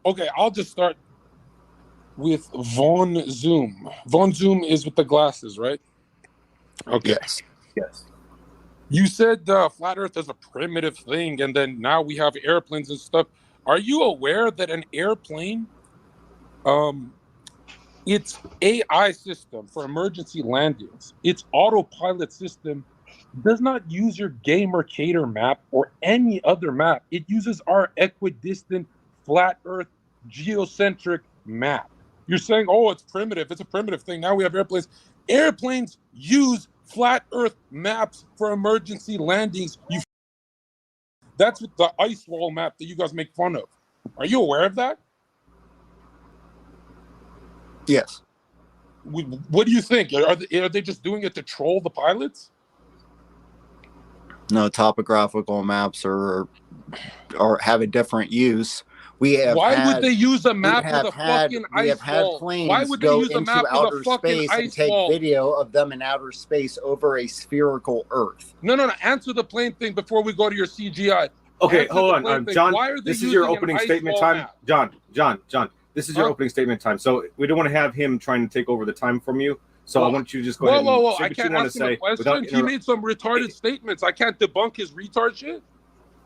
Okay, I'll just start with Von Zoom. Von Zoom is with the glasses, right? Okay. Yes. You said flat Earth is a primitive thing, and then now we have airplanes and stuff. Are you aware that an airplane, um, its AI system for emergency landings, its autopilot system, does not use your Game Mercator map or any other map. It uses our equidistant, flat Earth, geocentric map. You're saying, oh, it's primitive. It's a primitive thing. Now we have airplanes. Airplanes use flat Earth maps for emergency landings. That's what the ice wall map that you guys make fun of. Are you aware of that? Yes. What do you think? Are they just doing it to troll the pilots? No, topographical maps are have a different use. Why would they use a map with a fucking we ice have had wall? planes Why would they go use a into map with a outer fucking space and ice take wall? video of them in outer space over a spherical Earth? No. Answer the plane thing before we go to your CGI. Okay, Answer hold on, John. Why are they This is your using opening an ice statement wall time, map? John. This is your opening statement time. So we don't want to have him trying to take over the time from you. So I want you to just go ahead and say I what can't you want ask to him say a question. He made some retarded statements. I can't debunk his retard shit.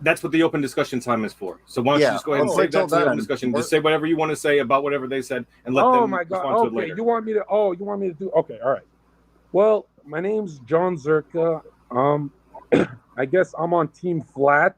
That's what the open discussion time is for. So why don't you just go ahead and save that to the open discussion? Just say whatever you want to say about whatever they said, and let them respond to it later. You want me to do? Okay, all right. Well, my name's Jon Zherka. I guess I'm on Team Flat,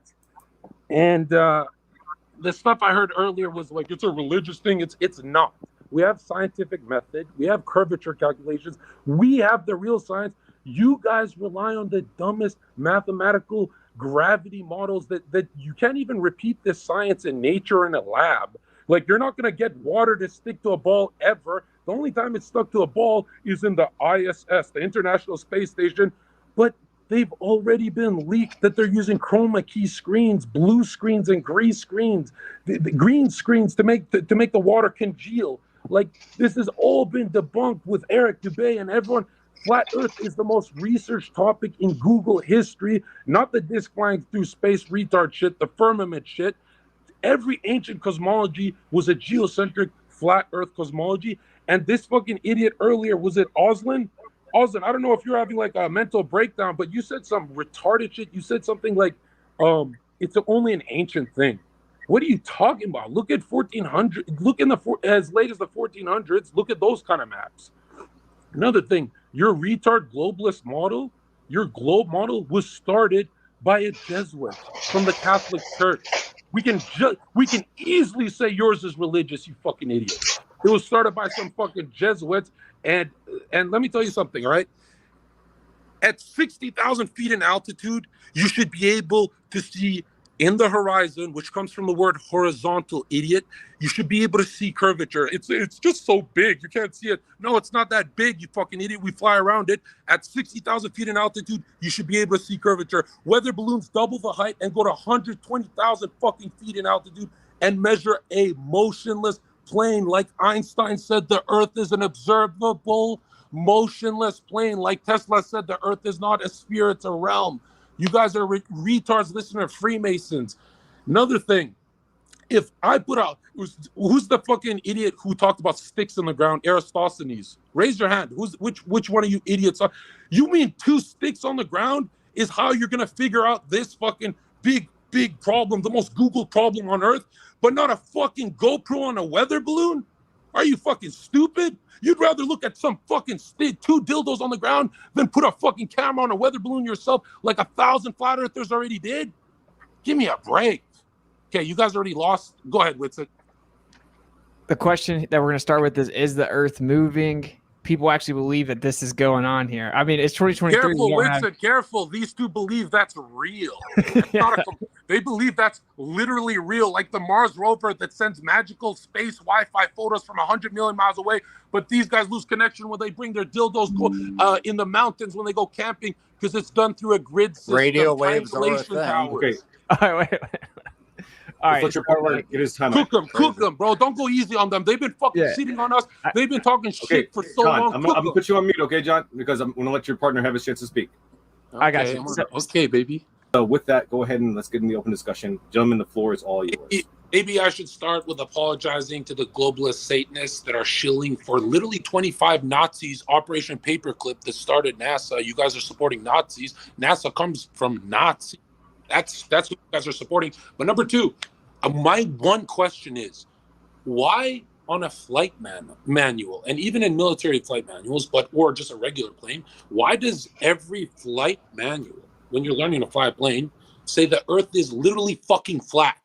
and the stuff I heard earlier was like it's a religious thing. It's not. We have scientific method. We have curvature calculations. We have the real science. You guys rely on the dumbest mathematical gravity models that you can't even repeat this science in nature in a lab. Like, you're not going to get water to stick to a ball ever. The only time it's stuck to a ball is in the ISS, the International Space Station. But they've already been leaked that they're using chroma key screens, blue screens, and green screens, the green screens to make the water congeal. Like, this has all been debunked with Eric Dubay and everyone. Flat Earth is the most researched topic in Google history, not the disk flying through space retard shit, the firmament shit. Every ancient cosmology was a geocentric flat Earth cosmology. And this fucking idiot earlier, was it Oslin? Oslin, I don't know if you're having like a mental breakdown, but you said some retarded shit. You said something like, it's only an ancient thing. What are you talking about? Look at 1400. Look in as late as the 1400s. Look at those kind of maps. Another thing, your retard globalist model, your globe model was started by a Jesuit from the Catholic Church. We can easily say yours is religious, you fucking idiot. It was started by some fucking Jesuits, and let me tell you something, all right? At 60,000 feet in altitude, you should be able to see in the horizon, which comes from the word horizontal, idiot. You should be able to see curvature. It's just so big, you can't see it. No, it's not that big, you fucking idiot. We fly around it. At 60,000 feet in altitude, you should be able to see curvature. Weather balloons double the height and go to 120,000 fucking feet in altitude and measure a motionless plane. Like Einstein said, the Earth is an observable, motionless plane. Like Tesla said, the Earth is not a sphere, it's a realm. You guys are retards listening to Freemasons. Another thing, if I put out, who's the fucking idiot who talked about sticks in the ground? Aristophanes. Raise your hand. Which one of you idiots are? You mean 2 sticks on the ground is how you're gonna figure out this fucking big problem, the most Googled problem on Earth, but not a fucking GoPro on a weather balloon? Are you fucking stupid? You'd rather look at some fucking 2 dildos on the ground than put a fucking camera on a weather balloon yourself like 1,000 flat earthers already did? Give me a break. Okay, you guys already lost. Go ahead, Witsit. The question that we're going to start with is the Earth moving? People actually believe that this is going on here. I mean, it's 2023. Careful, Witsit, careful. These 2 believe that's real. They believe that's literally real, like the Mars rover that sends magical space Wi-Fi photos from 100 million miles away. But these guys lose connection when they bring their dildos in the mountains when they go camping because it's done through a grid system. Radio waves are a thing. Okay. All right, wait. All right. Let your partner get his time. Cook them, bro. Don't go easy on them. They've been fucking cheating on us. They've been talking shit for so John, long. I'm gonna put you on mute, okay, John? Because I'm gonna let your partner have his chance to speak. I got you. Okay, baby. So with that, go ahead and let's get in the open discussion. Gentlemen, the floor is all yours. Maybe I should start with apologizing to the globalist Satanists that are shilling for literally 25 Nazis, Operation Paperclip that started NASA. You guys are supporting Nazis. NASA comes from Nazi. That's what you guys are supporting. But number two, my one question is, why on a flight manual, and even in military flight manuals, or just a regular plane, why does every flight manual, when you're learning to fly a plane, say the Earth is literally fucking flat?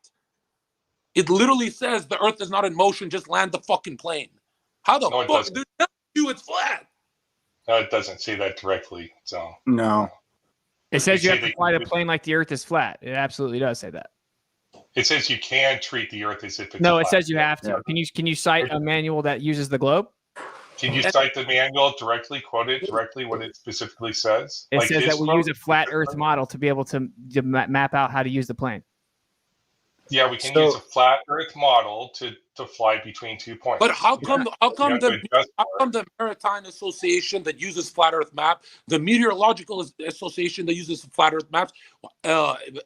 It literally says the Earth is not in motion, just land the fucking plane. How the fuck do you it's flat? No, it doesn't say that directly. So no. It says you have to fly the plane like the Earth is flat. It absolutely does say that. It says you can treat the Earth as if it's no. It says you have to. Yeah. Can you cite a manual that uses the globe? Can you cite the manual directly? Quote it directly. What it specifically says. It says that we use a flat Earth model to be able to map out how to use the plane. Yeah, we can use a flat Earth model to fly between 2 points. But how come the Maritime Association that uses flat Earth map, the Meteorological Association that uses flat Earth maps,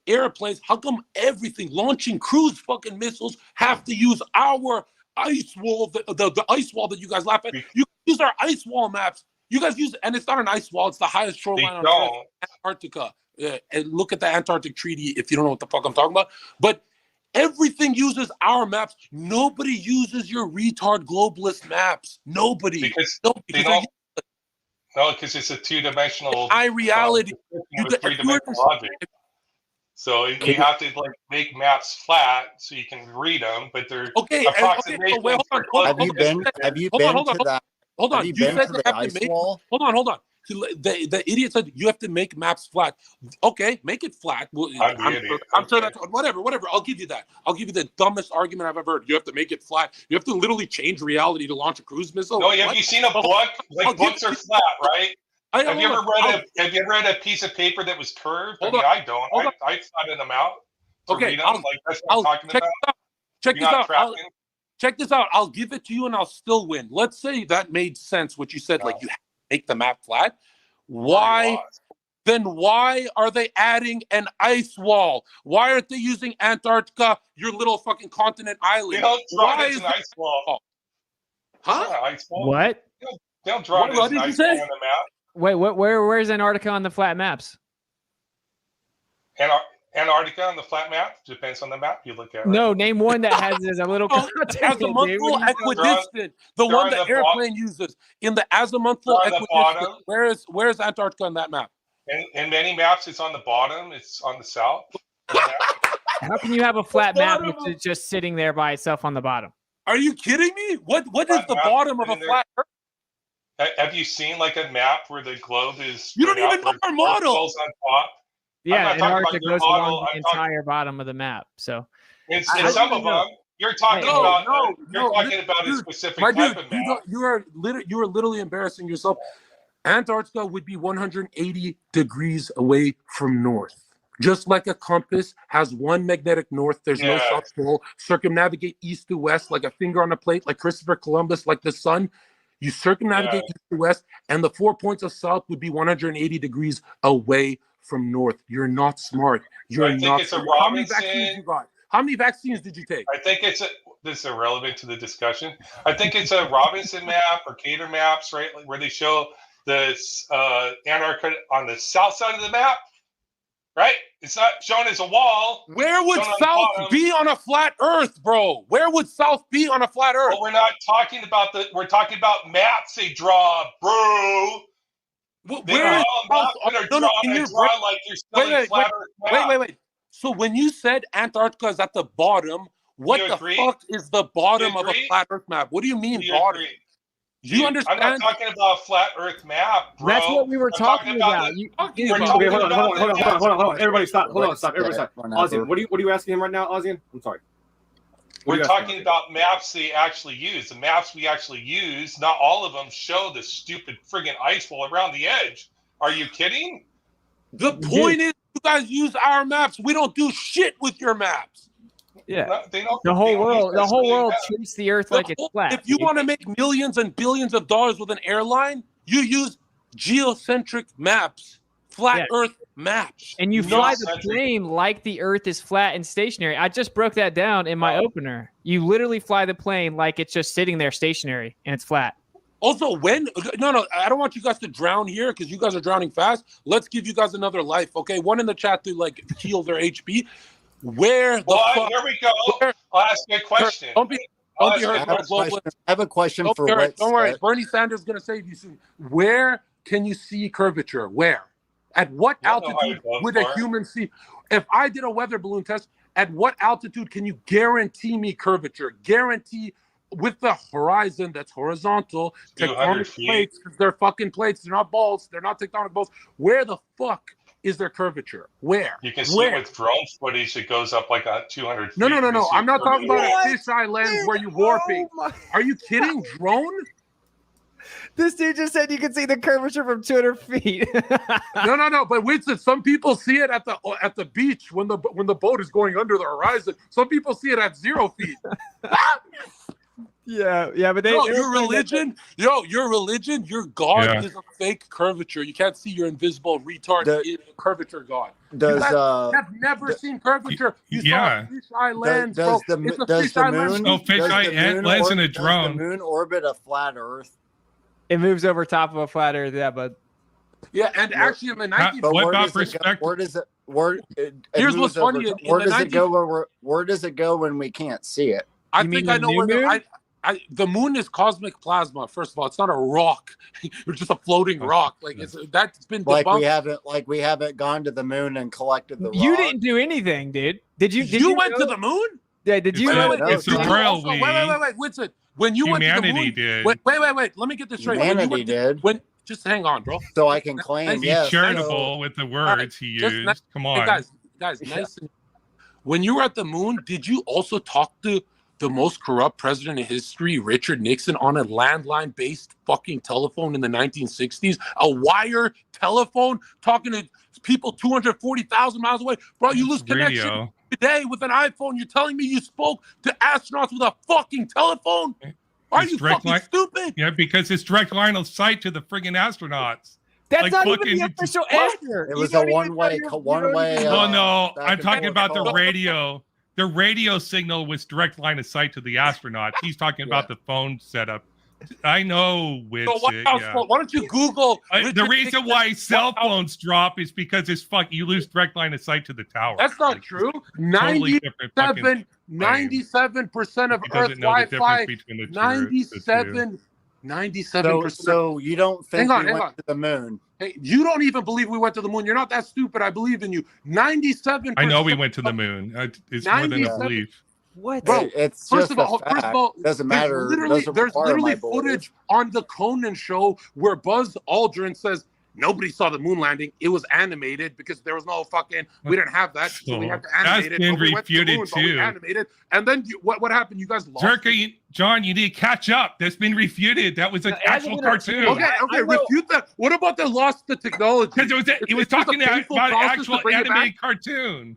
airplanes, how come everything launching cruise fucking missiles have to use our ice wall, the ice wall that you guys laugh at? You use our ice wall maps. You guys use, and it's not an ice wall, it's the highest shoreline on Earth, Antarctica. And look at the Antarctic Treaty if you don't know what the fuck I'm talking about. But everything uses our maps. Nobody uses your retard globalist maps. Nobody. Because it's a two-dimensional reality. Three-dimensional object. So you have to make maps flat so you can read them, but they're approximations. Have you been to that? Hold on. You said the ice wall? Hold on. The idiot said you have to make maps flat. Okay, make it flat. I'm sure that's whatever. I'll give you that. I'll give you the dumbest argument I've ever heard. You have to make it flat. You have to literally change reality to launch a cruise missile. No, have you seen a book? Books are flat, right? Have you ever read a piece of paper that was curved? I don't. I flattened them out. Okay, that's what I'm talking about. Check this out. I'll give it to you and I'll still win. Let's say that made sense what you said, like you have to make the map flat. Why are they adding an ice wall? Why aren't they using Antarctica, your little fucking continent island? They don't draw it as an ice wall. Huh? Ice wall. What? They don't draw it as an ice wall on the map. Wait, where's Antarctica on the flat maps? Antarctica on the flat map depends on the map you look at. Right? No, name one that has a little azimuthal equidistant. The one the airplane uses in the azimuthal equidistant. Where's Antarctica on that map? In many maps, it's on the bottom. It's on the south. How can you have a flat map if it's just sitting there by itself on the bottom? Are you kidding me? What is the bottom of a flat Earth? Have you seen like a map where the globe is? You don't even know our model. On top? Yeah, Antarctica goes along the entire bottom of the map. So, in some of them, you're talking about a specific type of map. You are literally embarrassing yourself. Antarctica would be 180 degrees away from north. Just like a compass has one magnetic north, there's no south pole. Circumnavigate east to west like a finger on a plate, like Christopher Columbus, like the sun. You circumnavigate east to west, and the 4 points of south would be 180 degrees away from north. You're not smart. You're not smart. How many vaccines you got? How many vaccines did you take? I think this is irrelevant to the discussion. I think it's a Robinson map or Cater maps, right? Where they show the Antarctica on the south side of the map, right? It's not shown as a wall. Where would south be on a flat Earth, bro? Where would south be on a flat Earth? Well, we're not talking about we're talking about maps they draw, bro. Wait. So when you said Antarctica is at the bottom, what the fuck is the bottom of a flat Earth map? What do you mean bottom? You understand? I'm not talking about a flat Earth map, bro. That's what we were talking about. Hold on. Everybody stop. Hold on, stop. Everybody stop. Ozian, what are you asking him right now, Ozian? I'm sorry. We're talking about maps they actually use. The maps we actually use, not all of them show the stupid friggin' ice wall around the edge. Are you kidding? The point is, you guys use our maps. We don't do shit with your maps. Yeah, the whole world treats the Earth like it's flat. If you want to make millions and billions of dollars with an airline, you use geocentric maps. flat Earth maps. And you fly the plane like the Earth is flat and stationary. I just broke that down in my opener. You literally fly the plane like it's just sitting there stationary and it's flat. Also, no, I don't want you guys to drown here because you guys are drowning fast. Let's give you guys another life, okay? One in the chat to like heal their HP. Where the fuck? Here we go. I'll ask you a question. Don't be hurt. I have a question for Wits. Don't worry. Bernie Sanders is going to save you soon. Where can you see curvature? Where? At what altitude would a human see? If I did a weather balloon test, at what altitude can you guarantee me curvature? Guarantee with the horizon that's horizontal, tectonic plates, because they're fucking plates. They're not balls. They're not tectonic balls. Where the fuck is there curvature? Where? You can see it with drone footage. It goes up like 200 feet. No. I'm not talking about a fisheye lens where you're warping. Are you kidding? Drone? This dude just said you can see the curvature from 200 feet. No. But Winston, some people see it at the beach when the boat is going under the horizon. Some people see it at 0 feet. Yeah, but your religion, your God is a fake curvature. You can't see your invisible retard curvature God. I've never seen curvature. You saw a fisheye lens, does the moon lens in a drone. Does the moon orbit a flat Earth? It moves over top of a flat Earth, but and actually in the 19th. What about perspective? Here's what's funny. Where does it go when we can't see it? I think I know where the moon is cosmic plasma. First of all, it's not a rock. It's just a floating rock. Like that's been debunked. We haven't gone to the moon and collected the rock. You didn't do anything, dude. Did you? You went to the moon? Yeah. Did you? It's a royal we. Wait, Winston. When you went to the moon, did. Wait. Let me get this straight. Humanity did. Just hang on, bro. So I can claim. Be charitable with the words he used. Come on, guys. Nice. When you were at the moon, did you also talk to the most corrupt president in history, Richard Nixon, on a landline-based fucking telephone in the 1960s? A wire telephone talking to people 240,000 miles away? Bro, you lose connection today with an iPhone. You're telling me you spoke to astronauts with a fucking telephone? Are you fucking stupid? Yeah, because it's direct line of sight to the friggin' astronauts. That's not even the official answer. It was a one-way. No, I'm talking about the radio. The radio signal was direct line of sight to the astronauts. He's talking about the phone setup. I know, Why don't you Google? The reason why cell phones drop is because you lose direct line of sight to the tower. That's not true. 97% of Earth Wi-Fi. 97%. So you don't think we went to the moon? Hey, you don't even believe we went to the moon. You're not that stupid. I believe in you. 97%. I know we went to the moon. It's more than a belief. What? Bro, it's just first of all, doesn't matter. There's literally footage on the Conan show where Buzz Aldrin says nobody saw the moon landing. It was animated because there was no fucking. We didn't have that, so we had to animate it. That's been refuted too. Animated, and then what happened? You guys lost. Zherka, John, you need to catch up. That's been refuted. That was an actual cartoon. Okay, refute that. What about the lost the technology? Because it was talking about an actual animated cartoon.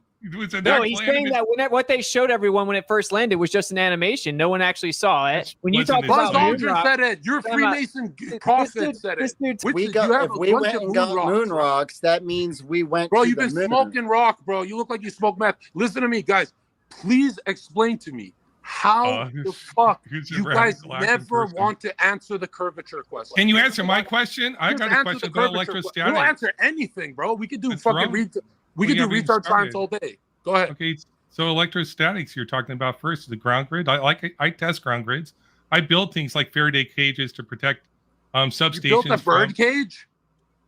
No, he's saying that what they showed everyone when it first landed was just an animation. No one actually saw it. When you talk about Buzz Aldrin said it. Your Freemason prophet said it. If we went and got moon rocks, that means we went. Bro, you've been smoking rock, bro. You look like you smoke meth. Listen to me, guys. Please explain to me how the fuck you guys never want to answer the curvature question. Can you answer my question? I got a question about electrostatics. We'll answer anything, bro. We could do We can do retard science all day. Go ahead. Okay, so electrostatics you're talking about first, the ground grid. I test ground grids. I build things like Faraday cages to protect substations. You built a bird cage?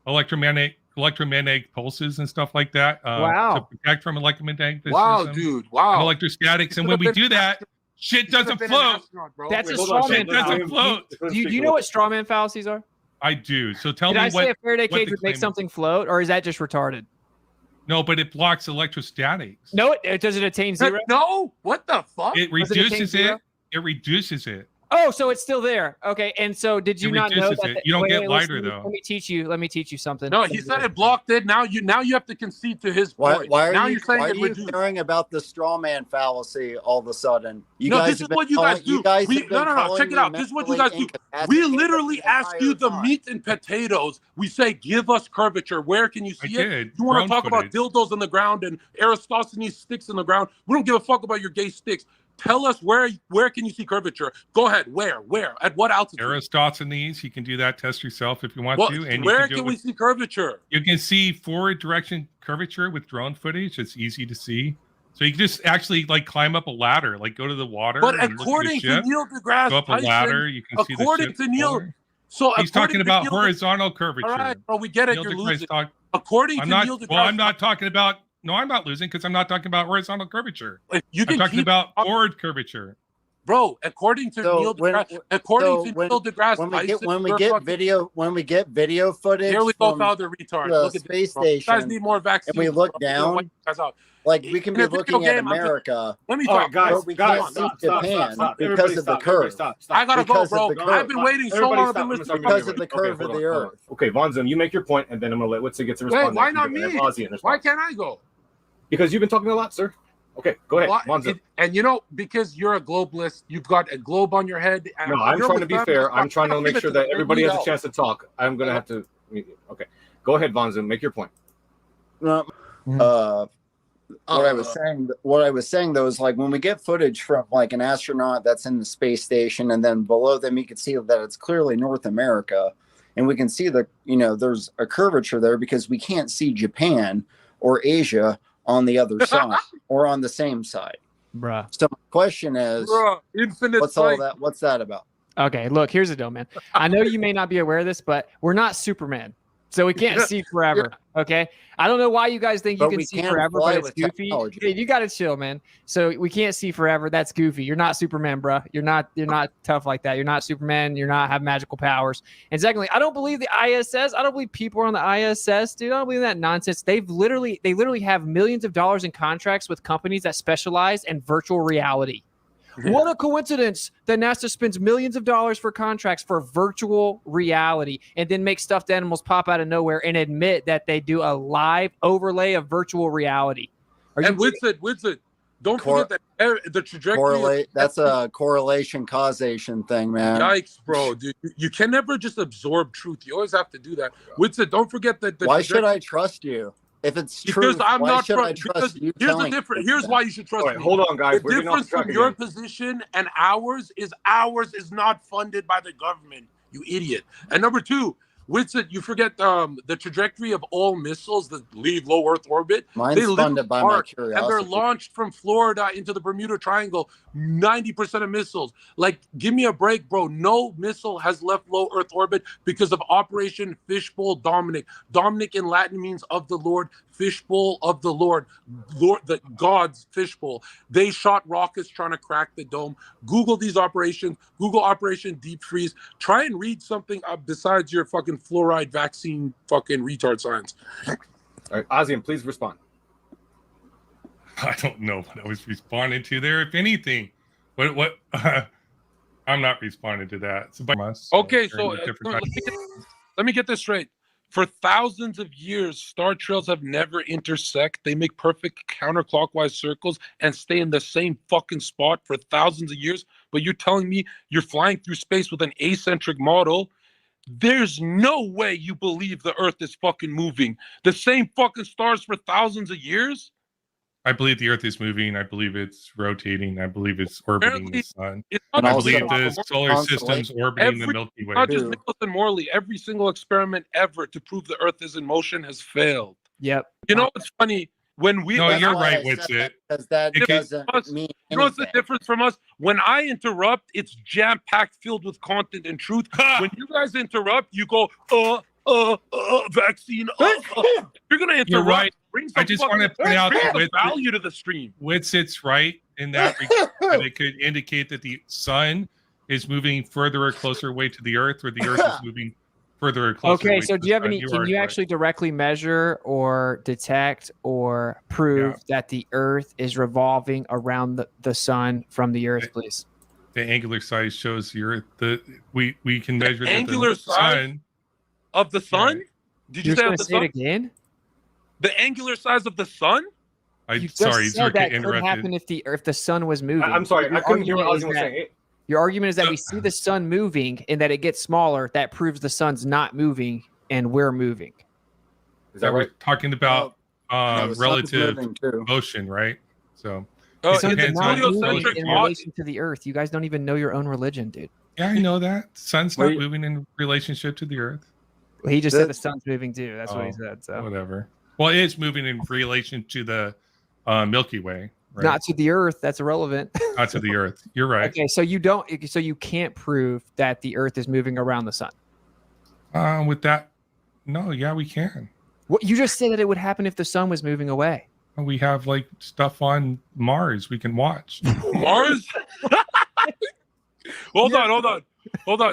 Electromagnetic pulses and stuff like that. Wow. To protect from electromagnetic Wow, dude. Wow. Electrostatics. And when we do that, shit doesn't float. That's a straw man. Shit doesn't float. Do you know what straw man fallacies are? I do. So tell me what. Did I say a Faraday cage would make something float, or is that just retarded? No, but it blocks electrostatics. No, it doesn't attain zero. No, what the fuck? It reduces it. It reduces it. Oh, so it's still there. Okay. And so did you not know that? You don't get lighter though. Let me teach you something. No, he said it blocked it. Now you have to concede to his point. Why are you caring about the straw man fallacy all of a sudden? This is what you guys do. No. Check it out. This is what you guys do. We literally ask you the meat and potatoes. We say, give us curvature. Where can you see it? You want to talk about dildos in the ground and Aristophanes sticks in the ground? We don't give a fuck about your gay sticks. Tell us where can you see curvature? Go ahead. Where? At what altitude? Aristophanes. You can do that test yourself if you want to. And where can we see curvature? You can see forward direction curvature with drone footage. It's easy to see. So you can just actually like climb up a ladder, like go to the water. But according to Neil deGrasse go up a ladder, you can see the ship. According to Neil, he's talking about horizontal curvature. All right, we get it. You're losing. According to Neil deGrasse, I'm not talking about. No, I'm not losing because I'm not talking about horizontal curvature. I'm talking about forward curvature. Bro, according to Neil deGrasse, Neil deGrasse, when we get video footage, here we go, found the retard. Look at space station. You guys need more vaccines. And we look down. Like we can be looking at America. Let me talk, guys. We can't see Japan because of the curve. I gotta go, bro. I've been waiting so long. Because of the curve of the Earth. Okay, Von Zoom, you make your point, and then I'm gonna let Witsi get to respond. Why not me? Why can't I go? Because you've been talking a lot, sir. Okay, go ahead, Von Zoom. And because you're a globalist, you've got a globe on your head. No, I'm trying to be fair. I'm trying to make sure that everybody has a chance to talk. I'm gonna have to. Okay, go ahead, Von Zoom. Make your point. What I was saying though is like when we get footage from like an astronaut that's in the space station, and then below them you can see that it's clearly North America, and we can see there's a curvature there because we can't see Japan or Asia on the other side or on the same side. Bruh. So my question is, what's all that? What's that about? Okay, look, here's the deal, man. I know you may not be aware of this, but we're not Superman. So we can't see forever. Okay. I don't know why you guys think you can see forever, but it's goofy. Hey, you got to chill, man. So we can't see forever. That's goofy. You're not Superman, bro. You're not tough like that. You're not Superman. You're not have magical powers. And secondly, I don't believe the ISS. I don't believe people are on the ISS, dude. I don't believe that nonsense. They literally have millions of dollars in contracts with companies that specialize in virtual reality. What a coincidence that NASA spends millions of dollars for contracts for virtual reality and then make stuffed animals pop out of nowhere and admit that they do a live overlay of virtual reality. Witsit, don't forget that the trajectory. That's a correlation causation thing, man. Yikes, bro. Dude, you can never just absorb truth. You always have to do that. Witsit, don't forget that. Why should I trust you? If it's true, why should I trust you? Here's why you should trust me. Hold on, guys. The difference from your position and ours is not funded by the government, you idiot. And number two, Witsit, you forget the trajectory of all missiles that leave low Earth orbit. Mine's funded by my curiosity. And they're launched from Florida into the Bermuda Triangle. 90% of missiles. Like, give me a break, bro. No missile has left low Earth orbit because of Operation Fishbowl Dominic. Dominic in Latin means of the Lord. Fishbowl of the Lord, the God's fishbowl. They shot rockets trying to crack the dome. Google these operations. Google Operation Deep Freeze. Try and read something besides your fucking fluoride vaccine fucking retard science. All right, Aziam, please respond. I don't know what I was responding to there, if anything. What? I'm not responding to that. Okay, so let me get this straight. For thousands of years, star trails have never intersect. They make perfect counterclockwise circles and stay in the same fucking spot for thousands of years. But you're telling me you're flying through space with an acentric model? There's no way you believe the Earth is fucking moving. The same fucking stars for thousands of years? I believe the Earth is moving. I believe it's rotating. I believe it's orbiting the sun. And I believe the solar system's orbiting the Milky Way. Not just Nicholas and Morley. Every single experiment ever to prove the Earth is in motion has failed. Yep. You know what's funny? When we you're right, Witsit. That doesn't mean anything. You know what's the difference from us? When I interrupt, it's jam-packed, filled with content and truth. When you guys interrupt, you go, vaccine. You're gonna interrupt. You're right. I just want to point out the value to the stream. Witsit's right in that regard. It could indicate that the sun is moving further or closer away to the Earth, or the Earth is moving further or closer. Okay, so do you have any? Can you actually directly measure or detect or prove that the Earth is revolving around the sun from the Earth, please? the angular size shows the Earth. We can measure the angular size of the sun. Yeah. Did you say of the sun? It again? The angular size of the sun? Sorry, Zherka that could happen if the sun was moving. I'm sorry, I couldn't hear what Ozzy was saying. Your argument is that we see the sun moving and that it gets smaller. That proves the sun's not moving and we're moving. Is that right? We're talking about relative motion, right? So it depends on in relation to the Earth. You guys don't even know your own religion, dude. Yeah, I know that. The sun's not moving in relationship to the Earth. Well, he just said the sun's moving too. That's what he said. So whatever. Well, it is moving in relation to the Milky Way. Right? Not to the Earth. That's irrelevant. Not to the Earth. You're right. Okay, so you can't prove that the Earth is moving around the sun. With that, no. Yeah, we can. What you just said that it would happen if the sun was moving away. We have like stuff on Mars we can watch. Mars? Hold on.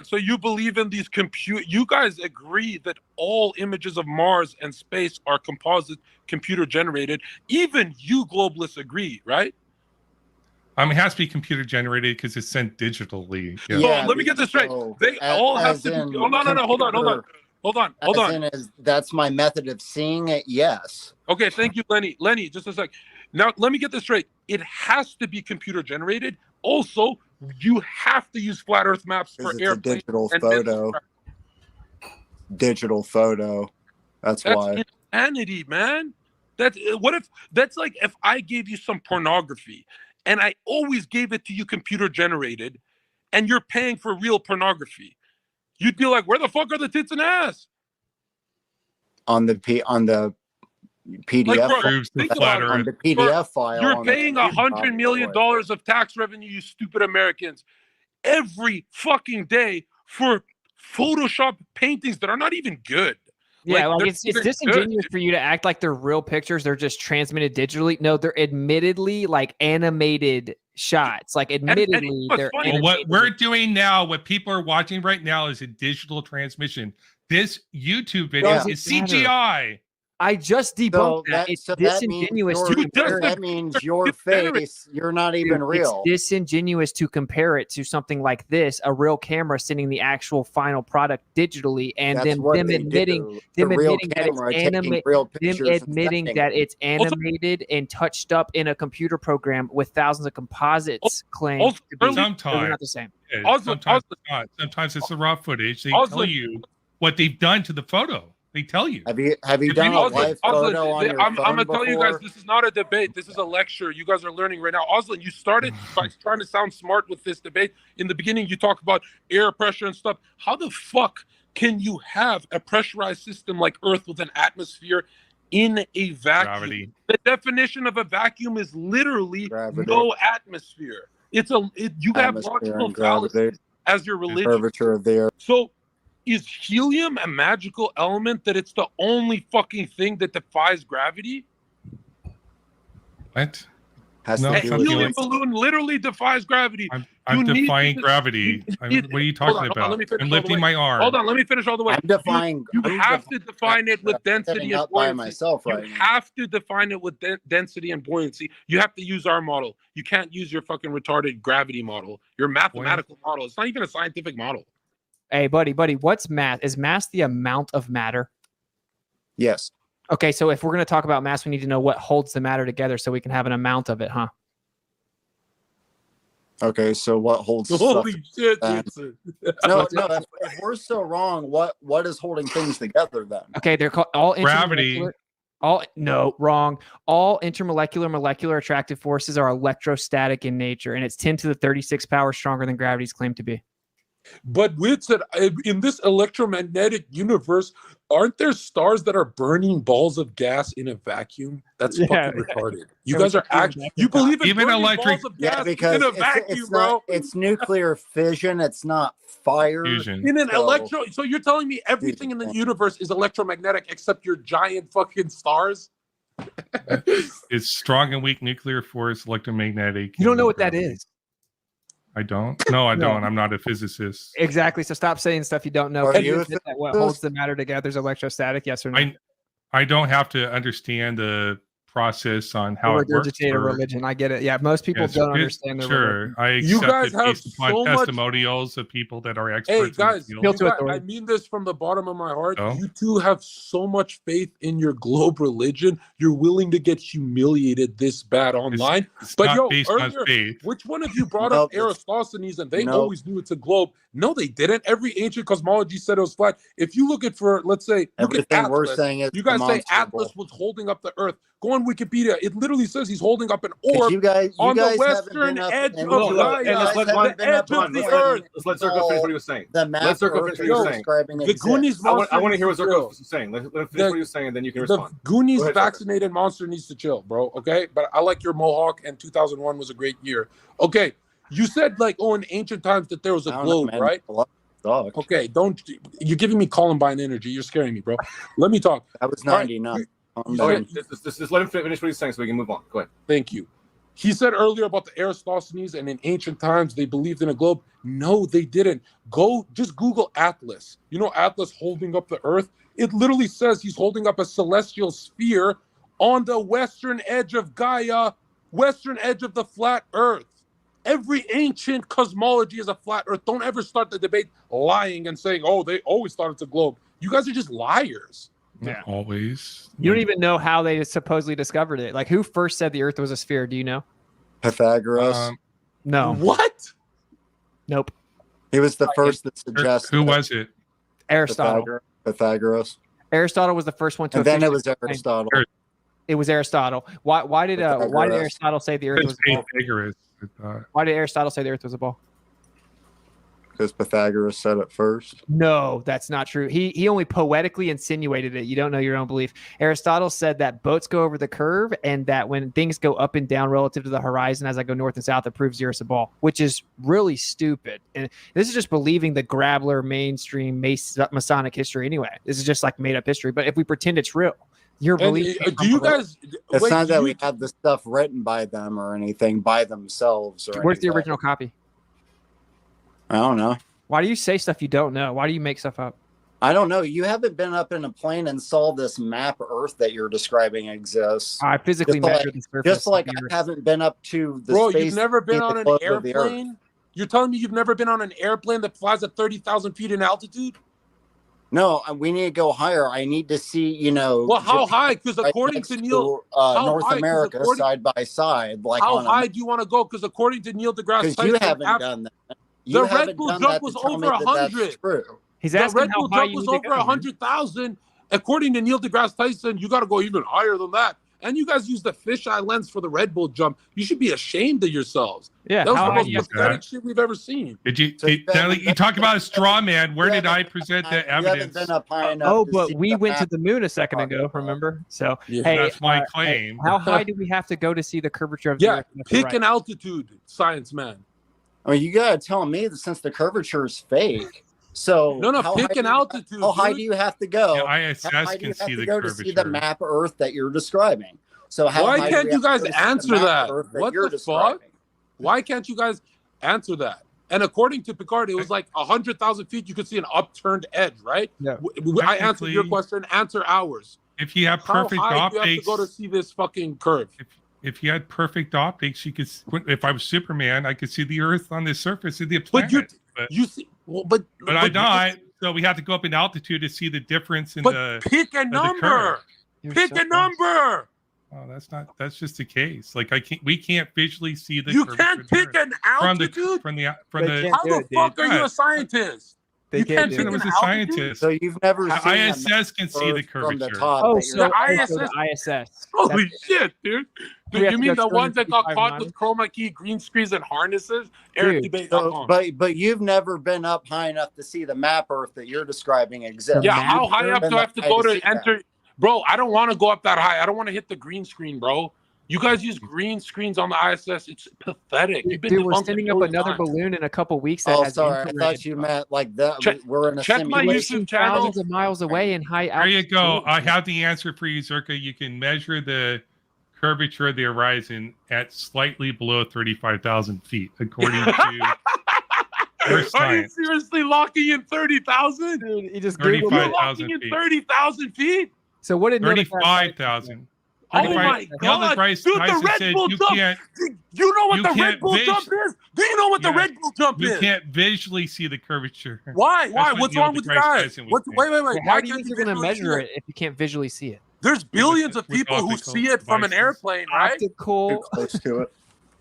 So you believe in these you guys agree that all images of Mars and space are computer generated. Even you globalists agree, right? It has to be computer generated because it's sent digitally. Yeah. Well, let me get this straight. They all have to be. Hold on. That's my method of seeing it. Yes. Okay. Thank you, Lenny. Lenny, just a sec. Now, let me get this straight. It has to be computer generated. Also, you have to use flat Earth maps for airplanes. Digital photo. That's why. Insanity, man. That's like if I gave you some pornography and I always gave it to you computer generated, and you're paying for real pornography. You'd be like, where the fuck are the tits and ass? On the PDF, on the PDF file. You're paying $100 million of tax revenue, you stupid Americans, every fucking day for Photoshop paintings that are not even good. Yeah, like it's disingenuous for you to act like they're real pictures. They're just transmitted digitally. No, they're admittedly like animated shots. Like admittedly, they're what we're doing now, what people are watching right now is a digital transmission. This YouTube video is CGI. I just debunked that. It's disingenuous to compare it. That means your face, you're not even real. It's disingenuous to compare it to something like this, a real camera sending the actual final product digitally, and then them admitting that it's animated and touched up in a computer program with thousands of composites claimed to be not the same. Sometimes it's not. Sometimes it's the raw footage. They tell you what they've done to the photo. They tell you. Have you done a live photo on your phone I'm gonna tell you guys, before? this is not a debate. This is a lecture. You guys are learning right now. Oslin, you started by trying to sound smart with this debate. In the beginning, you talk about air pressure and stuff. How the fuck can you have a pressurized system like Earth with an atmosphere in a vacuum? Gravity. The definition of a vacuum is literally no atmosphere. You have logical fallacies as your religion. Curvature of the Earth. So, is helium a magical element that it's the only fucking thing that defies gravity? What? A helium balloon literally defies gravity. I'm defying gravity. What are you talking about? I'm lifting my arm. Hold on, let me finish all the way. I'm defying. You have to define it with density and buoyancy. By myself right you have to define it with density and buoyancy. You have to use our model. You can't use your fucking retarded gravity model. Your mathematical model. It's not even a scientific model. Hey, buddy, what's mass? Is mass the amount of matter? Yes. Okay, so if we're going to talk about mass, we need to know what holds the matter together so we can have an amount of it, huh? Okay, so what holds Holy shit. No, if we're so wrong, what is holding things together then? Okay, they're called all gravity. Wrong. All intermolecular molecular attractive forces are electrostatic in nature, and it's 10 to the 36 power stronger than gravity's claimed to be. But Witt said, in this electromagnetic universe, aren't there stars that are burning balls of gas in a vacuum? That's fucking retarded. You guys are you believe in even electric balls of gas because in a vacuum, bro? It's nuclear fission. It's not fire. Fusion. In an so you're telling me everything in the universe is electromagnetic except your giant fucking stars? It's strong and weak nuclear force, electromagnetic. You don't know what that is. I don't. No, I don't. I'm not a physicist. Exactly. So stop saying stuff you don't know. What holds the matter together is electrostatic? Yes or no? I don't have to understand the process on how it works. Regurgitate a religion. I get it. Yeah, most people don't understand their religion. I accept you guys have based upon so testimonials of people that are experts. Hey guys, in the field. I mean this from the bottom of my heart. You two have so much faith in your globe religion. You're willing to get humiliated this bad online. It's but not based on faith. Which one of you brought up Eratosthenes and they always knew it's a globe? No, they didn't. Every ancient cosmology said it was flat. If you look at let's say, look at Atlas. We're saying is you guys say Atlas was holding up the Earth. Go on Wikipedia. It literally says he's holding up an orb on the western edge of Gaia. Let's let Zherka finish what he was saying. Let's Zherka finish what he was saying. The Goonies monster. I want to hear what Zherka was saying. Let finish what he was saying, and then you can respond. The Goonies vaccinated monster needs to chill, bro. Okay, but I like your mohawk, and 2001 was a great year. Okay, you said in ancient times that there was a globe, right? Okay, you're giving me Columbine energy. You're scaring me, bro. Let me talk. That was 99. Just let him finish what he's saying so we can move on. Go ahead. Thank you. He said earlier about the Eratosthenes and in ancient times they believed in a globe. No, they didn't. Just Google Atlas. You know Atlas holding up the Earth? It literally says he's holding up a celestial sphere on the western edge of Gaia, western edge of the flat Earth. Every ancient cosmology is a flat Earth. Don't ever start the debate lying and saying, they always thought it's a globe. You guys are just liars. Yeah, always. You don't even know how they supposedly discovered it. Like, who first said the Earth was a sphere? Do you know? Pythagoras. No. What? Nope. He was the first that suggested. Who was it? Aristotle. Pythagoras. Aristotle was the first one to. And then it was Aristotle. It was Aristotle. Why did Aristotle say the Earth was a ball? Why did Aristotle say the Earth was a ball? Because Pythagoras said it first. No, that's not true. He only poetically insinuated it. You don't know your own belief. Aristotle said that boats go over the curve and that when things go up and down relative to the horizon as I go north and south, it proves the Earth's a ball, which is really stupid. And this is just believing the Grabler mainstream Masonic history anyway. This is just like made up history. But if we pretend it's real, you're believing. Do you guys? It's not that we have the stuff written by them or anything by themselves. Where's the original copy? I don't know. Why do you say stuff you don't know? Why do you make stuff up? I don't know. You haven't been up in a plane and saw this map Earth that you're describing exists. I physically measured the surface. Just like I haven't been up to the space. Bro, you've never been on an airplane? You're telling me you've never been on an airplane that flies at 30,000 feet in altitude? No, we need to go higher. I need to see, Well, how high? Because according to Neil, North America side by side. Like how high do you want to go? Because according to Neil deGrasse Tyson, you haven't done that. The Red Bull jump was over 100. He's asking the Red Bull jump was over 100,000. According to Neil deGrasse Tyson, you got to go even higher than that. And you guys use the fisheye lens for the Red Bull jump. You should be ashamed of yourselves. Yeah, that was the most pathetic shit we've ever seen. Did you? You talk about a straw man. Where did I present the evidence? But we went to the moon a second ago. Remember? So hey, that's my claim. How high do we have to go to see the curvature of the Earth? Pick an altitude, science man. I mean, you gotta tell me that since the curvature is fake. So pick an altitude. How high do you have to go? ISS can see the curvature. To see the map Earth that you're describing. So why can't you guys answer that? What the fuck? Why can't you guys answer that? And according to Picard, it was like 100,000 feet. You could see an upturned edge, right? Yeah. I answered your question. Answer ours. If you have perfect optics, you have to go to see this fucking curve. If you had perfect optics, you could. If I was Superman, I could see the Earth on the surface of the planet. But you see, but I'm not. So we have to go up in altitude to see the difference in the. Pick a number. Pick a number. Oh, that's just the case. Like we can't visually see the. You can't pick an altitude from the. How the fuck are you a scientist? You can't pick as a scientist. So you've never seen ISS can see the curvature. The ISS. Holy shit, dude. You mean the ones that got caught with chroma key green screens and harnesses? But you've never been up high enough to see the map Earth that you're describing exists. Yeah, how high up do I have to go to enter? Bro, I don't want to go up that high. I don't want to hit the green screen, bro. You guys use green screens on the ISS. It's pathetic. Dude, we're sending up another balloon in a couple weeks. I thought you meant like that. We're in a check my YouTube channel. Thousands of miles away in high altitude. There you go. I have the answer for you, Zherka. You can measure the curvature of the horizon at slightly below 35,000 feet, according to Are you seriously locking in 30,000? Dude, he just 35,000 feet. 30,000 feet? So what did 35,000? Oh my God, dude, the Red Bull jump. You know what the Red Bull jump is? Do you know what the Red Bull jump is? You can't visually see the curvature. Why? What's wrong with you guys? Wait. How do you think you're going to measure it if you can't visually see it? There's billions of people who see it from an airplane, right? Optical. Close to it.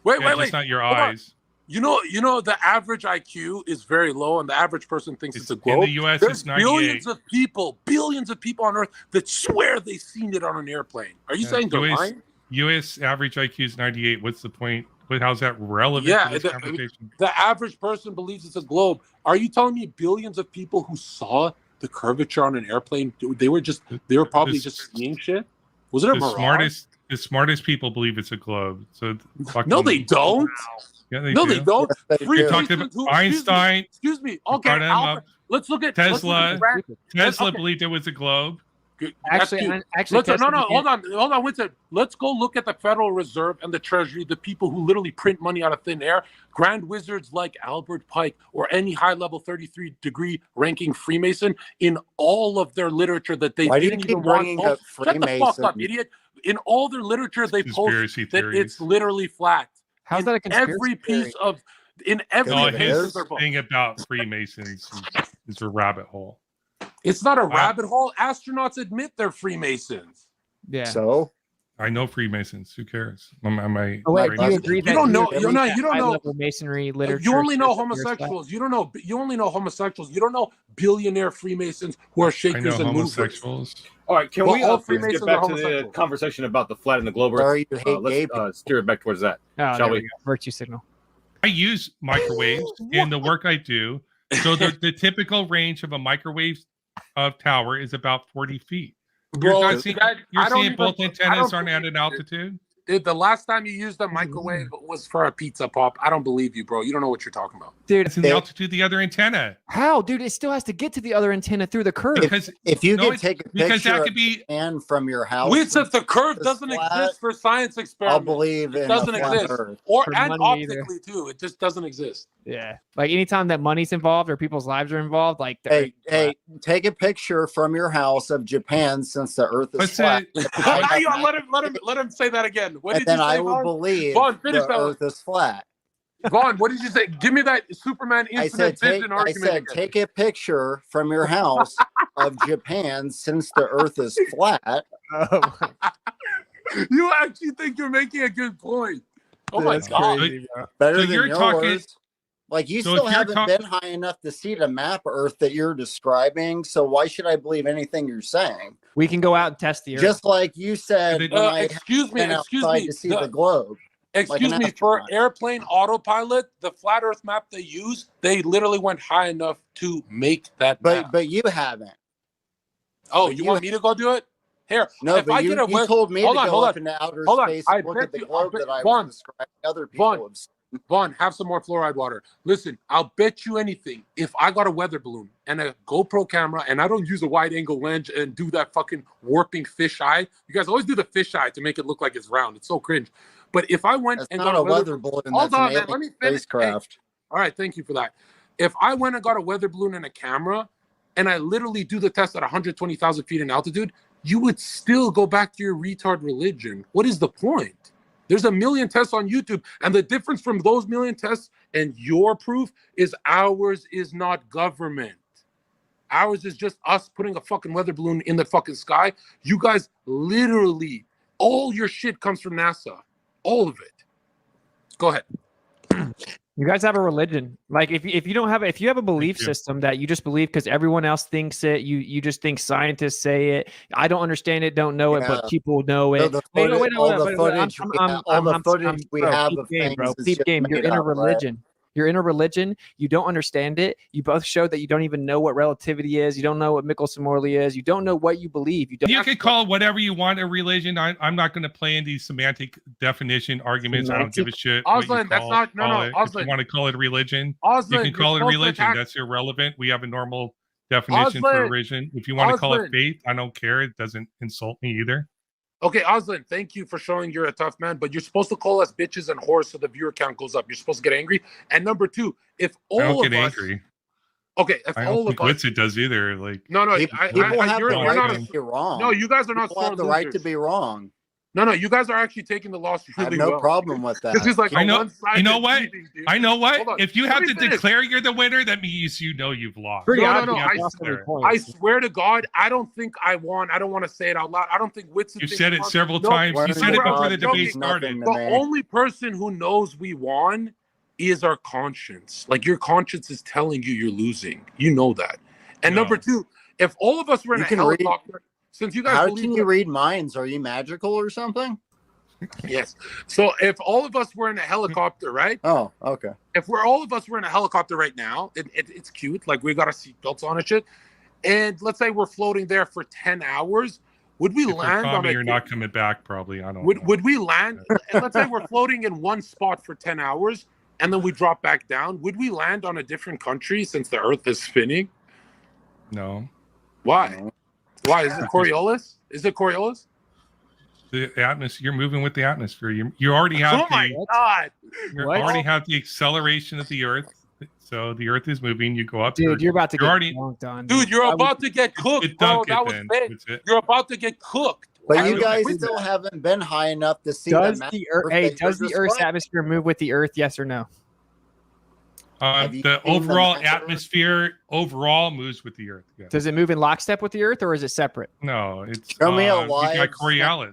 Wait. It's not your eyes. You know, the average IQ is very low, and the average person thinks it's a globe. In the U.S., There's it's 98. billions of people on Earth that swear they've seen it on an airplane. Are you saying they're lying? U.S. average IQ is 98. What's the point? How's that relevant to this conversation? The average person believes it's a globe. Are you telling me billions of people who saw the curvature on an airplane, they were probably just seeing shit? Was it a mirage? The smartest people believe it's a globe. So no, they don't. Yeah, they do. They don't. We talked about Einstein. Excuse me. Okay, let's look at Tesla. Tesla believed it was a globe. Actually, hold on, Winston. Let's go look at the Federal Reserve and the Treasury, the people who literally print money out of thin air. Grand wizards like Albert Pike or any high-level 33-degree ranking Freemason, in all of their literature that they didn't even want. Shut the fuck up, idiot! In all their literature, they post that it's literally flat. How's that a conspiracy every piece theory? In every his thing about Freemasons is a rabbit hole. It's not a rabbit hole. Astronauts admit they're Freemasons. Yeah. So I know Freemasons. Who cares? Do you agree that you don't know Masonry literature? You only know homosexuals. You only know homosexuals. You don't know billionaire Freemasons who are shakers and movers. All right, can we get back to the conversation about the flat and the globe? Let's steer it back towards that. Shall we? Virtue signal. I use microwaves in the work I do. So the typical range of a microwave tower is about 40 feet. You're seeing both antennas aren't at an altitude? Dude, the last time you used a microwave was for a pizza pop. I don't believe you, bro. You don't know what you're talking about. Dude, it's in the altitude of the other antenna. How? Dude, it still has to get to the other antenna through the curve. If you can take a picture and from your house. We said the curve doesn't exist for science experiments. I'll believe it doesn't exist. And optically, too. It just doesn't exist. Yeah. Like anytime that money's involved or people's lives are involved, like hey, take a picture from your house of Japan since the earth is flat. Let him say that again. What did then you say, I will believe Vaughn, finish the earth is flat. Vaughn, what did you say? Give me that Superman infinite vision argument. I said, take a picture from your house of Japan since the earth is flat. You actually think you're making a good point. Oh my God. Crazy, better than yours. Talking, like you still haven't been high enough to see the map Earth that you're describing. So why should I believe anything you're saying? We can go out and test the Earth. Just like you said, excuse me, to see the globe. Excuse me, for airplane autopilot, the flat Earth map they use, they literally went high enough to make that map. But you haven't. Oh, you want me to go do it? Here, no, if but you told me to go up into outer space and look at the globe that I was describing. Other people Vaughn, have some more fluoride water. Listen, I'll bet you anything. If I got a weather balloon and a GoPro camera and I don't use a wide angle lens and do that fucking warping fish eye, you guys always do the fish eye to make it look like it's round. It's so cringe. But if I went and got a weather balloon, hold on, man, let me finish. Hey, all right, thank you for that. If I went and got a weather balloon and a camera and I literally do the test at 120,000 feet in altitude, you would still go back to your retard religion. What is the point? There's a million tests on YouTube, and the difference from those million tests and your proof is ours is not government. Ours is just us putting a fucking weather balloon in the fucking sky. You guys literally, all your shit comes from NASA. All of it. Go ahead. You guys have a religion. Like if you have a belief system that you just believe because everyone else thinks it, you just think scientists say it. I don't understand it, don't know it, but people know it. All the footage we have of things bro. Deep game. You're in a religion. Right? You're in a religion. You don't understand it. You both showed that you don't even know what relativity is. You don't know what Michelson-Morley is. You don't know what you believe. You can call whatever you want a religion. I'm not going to play in these semantic definition arguments. I don't give a shit. Osland, that's not Osland. If you want to call it a religion, you can call it a religion. That's irrelevant. We have a normal definition for a religion. If you want to call it faith, I don't care. It doesn't insult me either. Okay, Osland, thank you for showing you're a tough man, but you're supposed to call us bitches and whores so the viewer count goes up. You're supposed to get angry. And number two, if all I don't of get us, angry. Okay, if I all don't think of us, Witsit does either. Like no, people have you're the right not. to be wrong. No, you guys are not. People have the right to be wrong. No, you guys are actually taking the loss really I have no problem with that. This is like I know what? I know what? If you have to declare you're the winner, that means you've lost. I swear to God, I don't think I won. I don't want to say it out loud. I don't think Whitson. You said it several times. You said it before the debate started. The only person who knows we won is our conscience. Like, your conscience is telling you you're losing. You know that. And number two, if all of us were in a helicopter, since you guys how can you read minds? Are you magical or something? Yes. So if all of us were in a helicopter, right? Oh, okay. If all of us were in a helicopter right now, it's cute. Like, we got our seatbelts on and shit. And let's say we're floating there for 10 hours. Would we land on you're not coming back, probably. I don't know. Would we land? And let's say we're floating in one spot for 10 hours and then we drop back down. Would we land on a different country since the Earth is spinning? No. Why? No. Why? Is it Coriolis? The atmosphere. You're moving with the atmosphere. You already have. Oh my God! You already have the acceleration of the Earth. So the Earth is moving. You go up. Dude, you're about to get dunked on. Dude, you're about to get cooked, bro. That was big. You're about to get cooked. But you guys still haven't been high enough to see does the Earth's atmosphere move with the Earth? Yes or no? The overall atmosphere moves with the Earth. Yeah. Does it move in lockstep with the Earth, or is it separate? No, it's show me a live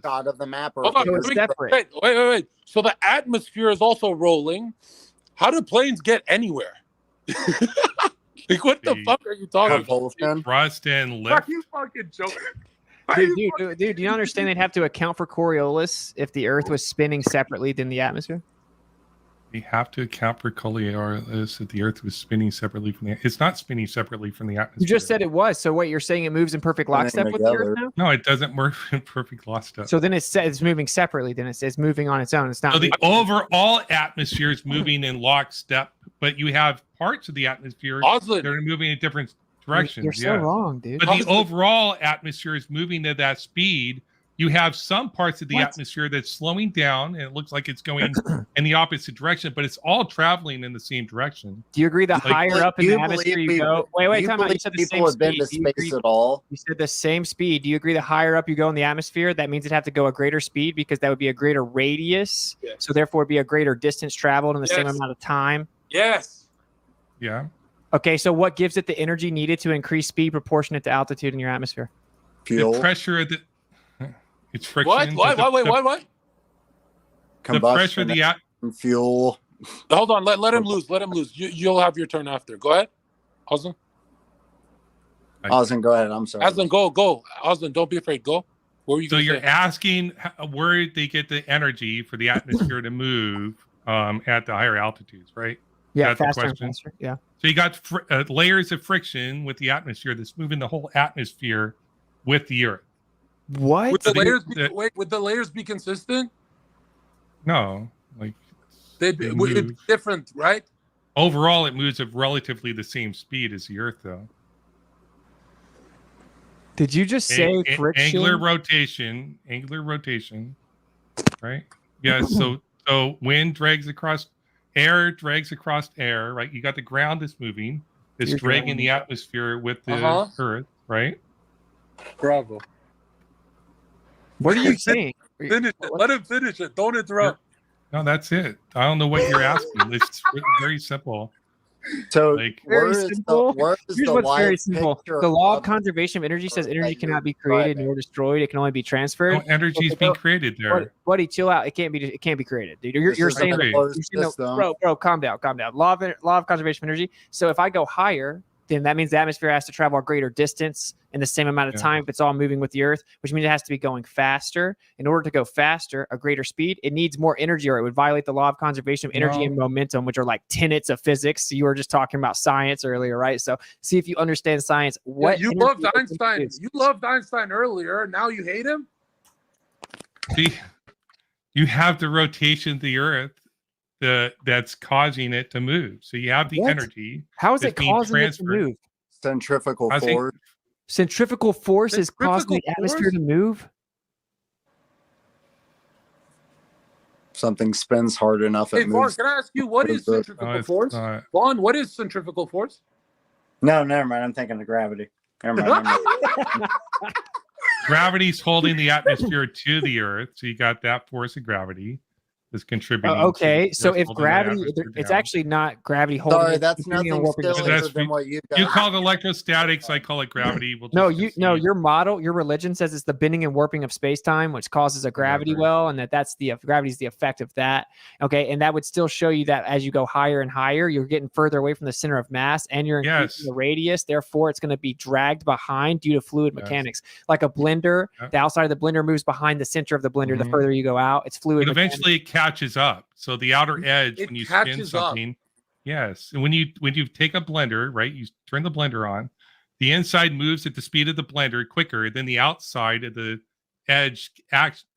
shot of the map. Hold on, wait. So the atmosphere is also rolling. How do planes get anywhere? Like, what the fuck are you talking about? Thrust and lift. Are you fucking joking? Dude, do you understand they'd have to account for Coriolis if the Earth was spinning separately than the atmosphere? We have to account for Coriolis if the Earth was spinning separately from the. It's not spinning separately from the atmosphere. You just said it was. So what, you're saying it moves in perfect lockstep with the Earth now? No, it doesn't move in perfect lockstep. So then it's moving separately. Then it's moving on its own. It's not. So the overall atmosphere is moving in lockstep, but you have parts of the atmosphere that are moving in different directions. You're so wrong, dude. But the overall atmosphere is moving at that speed. You have some parts of the atmosphere that's slowing down, and it looks like it's going in the opposite direction, but it's all traveling in the same direction. Do you agree that higher up in the atmosphere you go? Wait, time out. You said the same speed. Been to space at all? You said the same speed. Do you agree the higher up you go in the atmosphere, that means it'd have to go a greater speed because that would be a greater radius, so therefore it'd be a greater distance traveled in the same amount of time? Yes. Yeah. Okay, so what gives it the energy needed to increase speed proportionate to altitude in your atmosphere? Fuel. The pressure of the... It's friction. What? The pressure of the fuel. Hold on. Let him lose. You'll have your turn after. Go ahead, Osland. Osland, go ahead. I'm sorry. Osland, go. Osland, don't be afraid. Go. What were you? So you're asking where they get the energy for the atmosphere to move at the higher altitudes, right? Yeah, faster. Yeah. So you got layers of friction with the atmosphere that's moving the whole atmosphere with the Earth. What? Would the layers be consistent? No, like it'd be different, right? Overall, it moves at relatively the same speed as the Earth, though. Did you just say friction? Angular rotation, right? Yeah. So wind drags across air, right? You got the ground that's moving, it's dragging the atmosphere with the Earth, right? Bravo. What are you saying? Finish it. Let him finish it. Don't interrupt. No, that's it. I don't know what you're asking. It's very simple. So, like, very simple. Here's what's very simple. The law of conservation of energy says energy cannot be created nor destroyed. It can only be transferred. No, energy is being created there. Buddy, chill out. It can't be created, dude. You're saying that, bro, calm down. Law of conservation of energy. So if I go higher, then that means the atmosphere has to travel a greater distance in the same amount of time if it's all moving with the Earth, which means it has to be going faster. In order to go faster, a greater speed, it needs more energy, or it would violate the law of conservation of energy and momentum, which are like tenets of physics. You were just talking about science earlier, right? So see if you understand science. You loved Einstein. You loved Einstein earlier. Now you hate him? See, you have the rotation of the Earth that's causing it to move. So you have the energy. How is it causing it to move? Centrifugal force. Centrifugal force is causing the atmosphere to move? Something spins hard enough. Hey, Vaughn, can I ask you, what is centrifugal force? Vaughn, what is centrifugal force? No, never mind. I'm thinking of gravity. Never mind. gravity's holding the atmosphere to the Earth, so you got that force of gravity is contributing. Okay, so if gravity, it's actually not gravity holding. Sorry, that's nothing sillier than what you guys. You call it electrostatics, I call it gravity. We'll your model, your religion says it's the bending and warping of space-time, which causes a gravity well, and that's the gravity's the effect of that. Okay, and that would still show you that as you go higher and higher, you're getting further away from the center of mass, and you're increasing the radius. Therefore, it's going to be dragged behind due to fluid mechanics. Like a blender, the outside of the blender moves behind the center of the blender. The further you go out, it's fluid. But eventually, it catches up. So the outer edge, when you spin something, yes, and when you take a blender, right, you turn the blender on, the inside moves at the speed of the blender quicker than the outside of the edge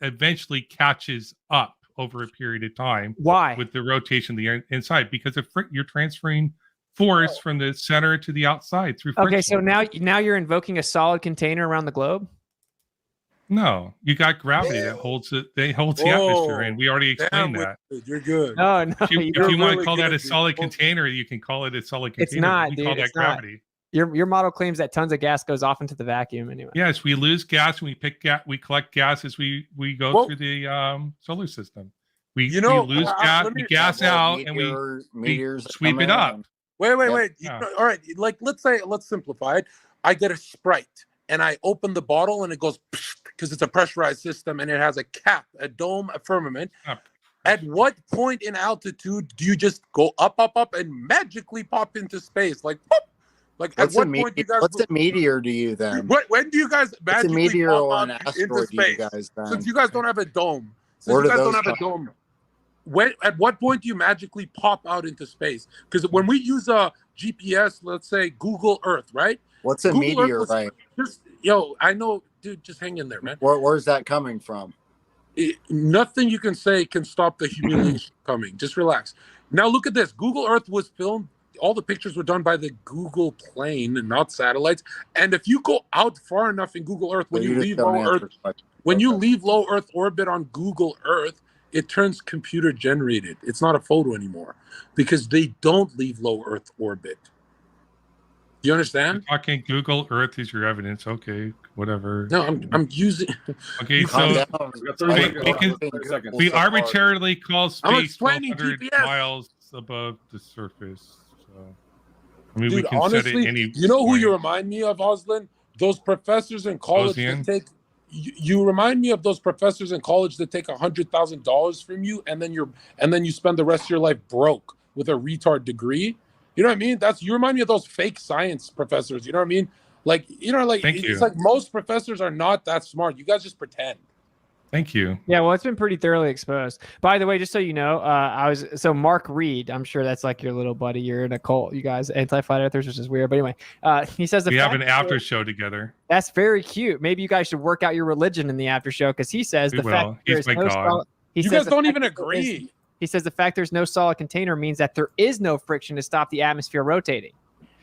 eventually catches up over a period of time. Why? With the rotation of the inside, because you're transferring force from the center to the outside through friction. Okay, so now you're invoking a solid container around the globe? No, you got gravity that holds it. They hold the atmosphere, and we already explained that. You're good. No, if you want to call that a solid container, you can call it a solid container. It's not, we call that gravity. Your model claims that tons of gas goes off into the vacuum anyway. Yes, we lose gas when we collect gas as we go through the solar system. We lose gas, we gas out, and we sweep it up. Wait. Yeah. All right, like let's simplify it. I get a Sprite. And I open the bottle and it goes because it's a pressurized system and it has a cap, a dome, a firmament. At what point in altitude do you just go up, and magically pop into space? Like, boop! Like at what point do you guys? What's a meteor to you then? When do you guys magically pop out into space? Since you guys don't have a dome. At what point do you magically pop out into space? Because when we use a GPS, let's say Google Earth, right? What's a meteor, right? I know, dude, just hang in there, man. Where's that coming from? Nothing you can say can stop the humiliation coming. Just relax. Now look at this. Google Earth was filmed. All the pictures were done by the Google plane and not satellites. And if you go out far enough in Google Earth, when you leave low Earth orbit on Google Earth, it turns computer generated. It's not a photo anymore because they don't leave low Earth orbit. You understand? You're talking Google Earth is your evidence. Okay, whatever. No, I'm using. Okay, so we arbitrarily call space 100 miles above the surface. So, I mean, dude, we can honestly, set it any. You know who you remind me of, Oslin? Those professors in college that take. You remind me of those professors in college that take $100,000 from you, and then you spend the rest of your life broke with a retard degree. You know what I mean? You remind me of those fake science professors. You know what I mean? Like, it's like most professors are not that smart. You guys just pretend. Thank you. Yeah, well, it's been pretty thoroughly exposed. By the way, just so you know, Mark Reed, I'm sure that's like your little buddy. You're in a cult, you guys, anti-flat earthers, which is weird. But anyway, he says we have an after show together. That's very cute. Maybe you guys should work out your religion in the after show because he says He's my God. You guys don't even agree. He says the fact there's no solid container means that there is no friction to stop the atmosphere rotating.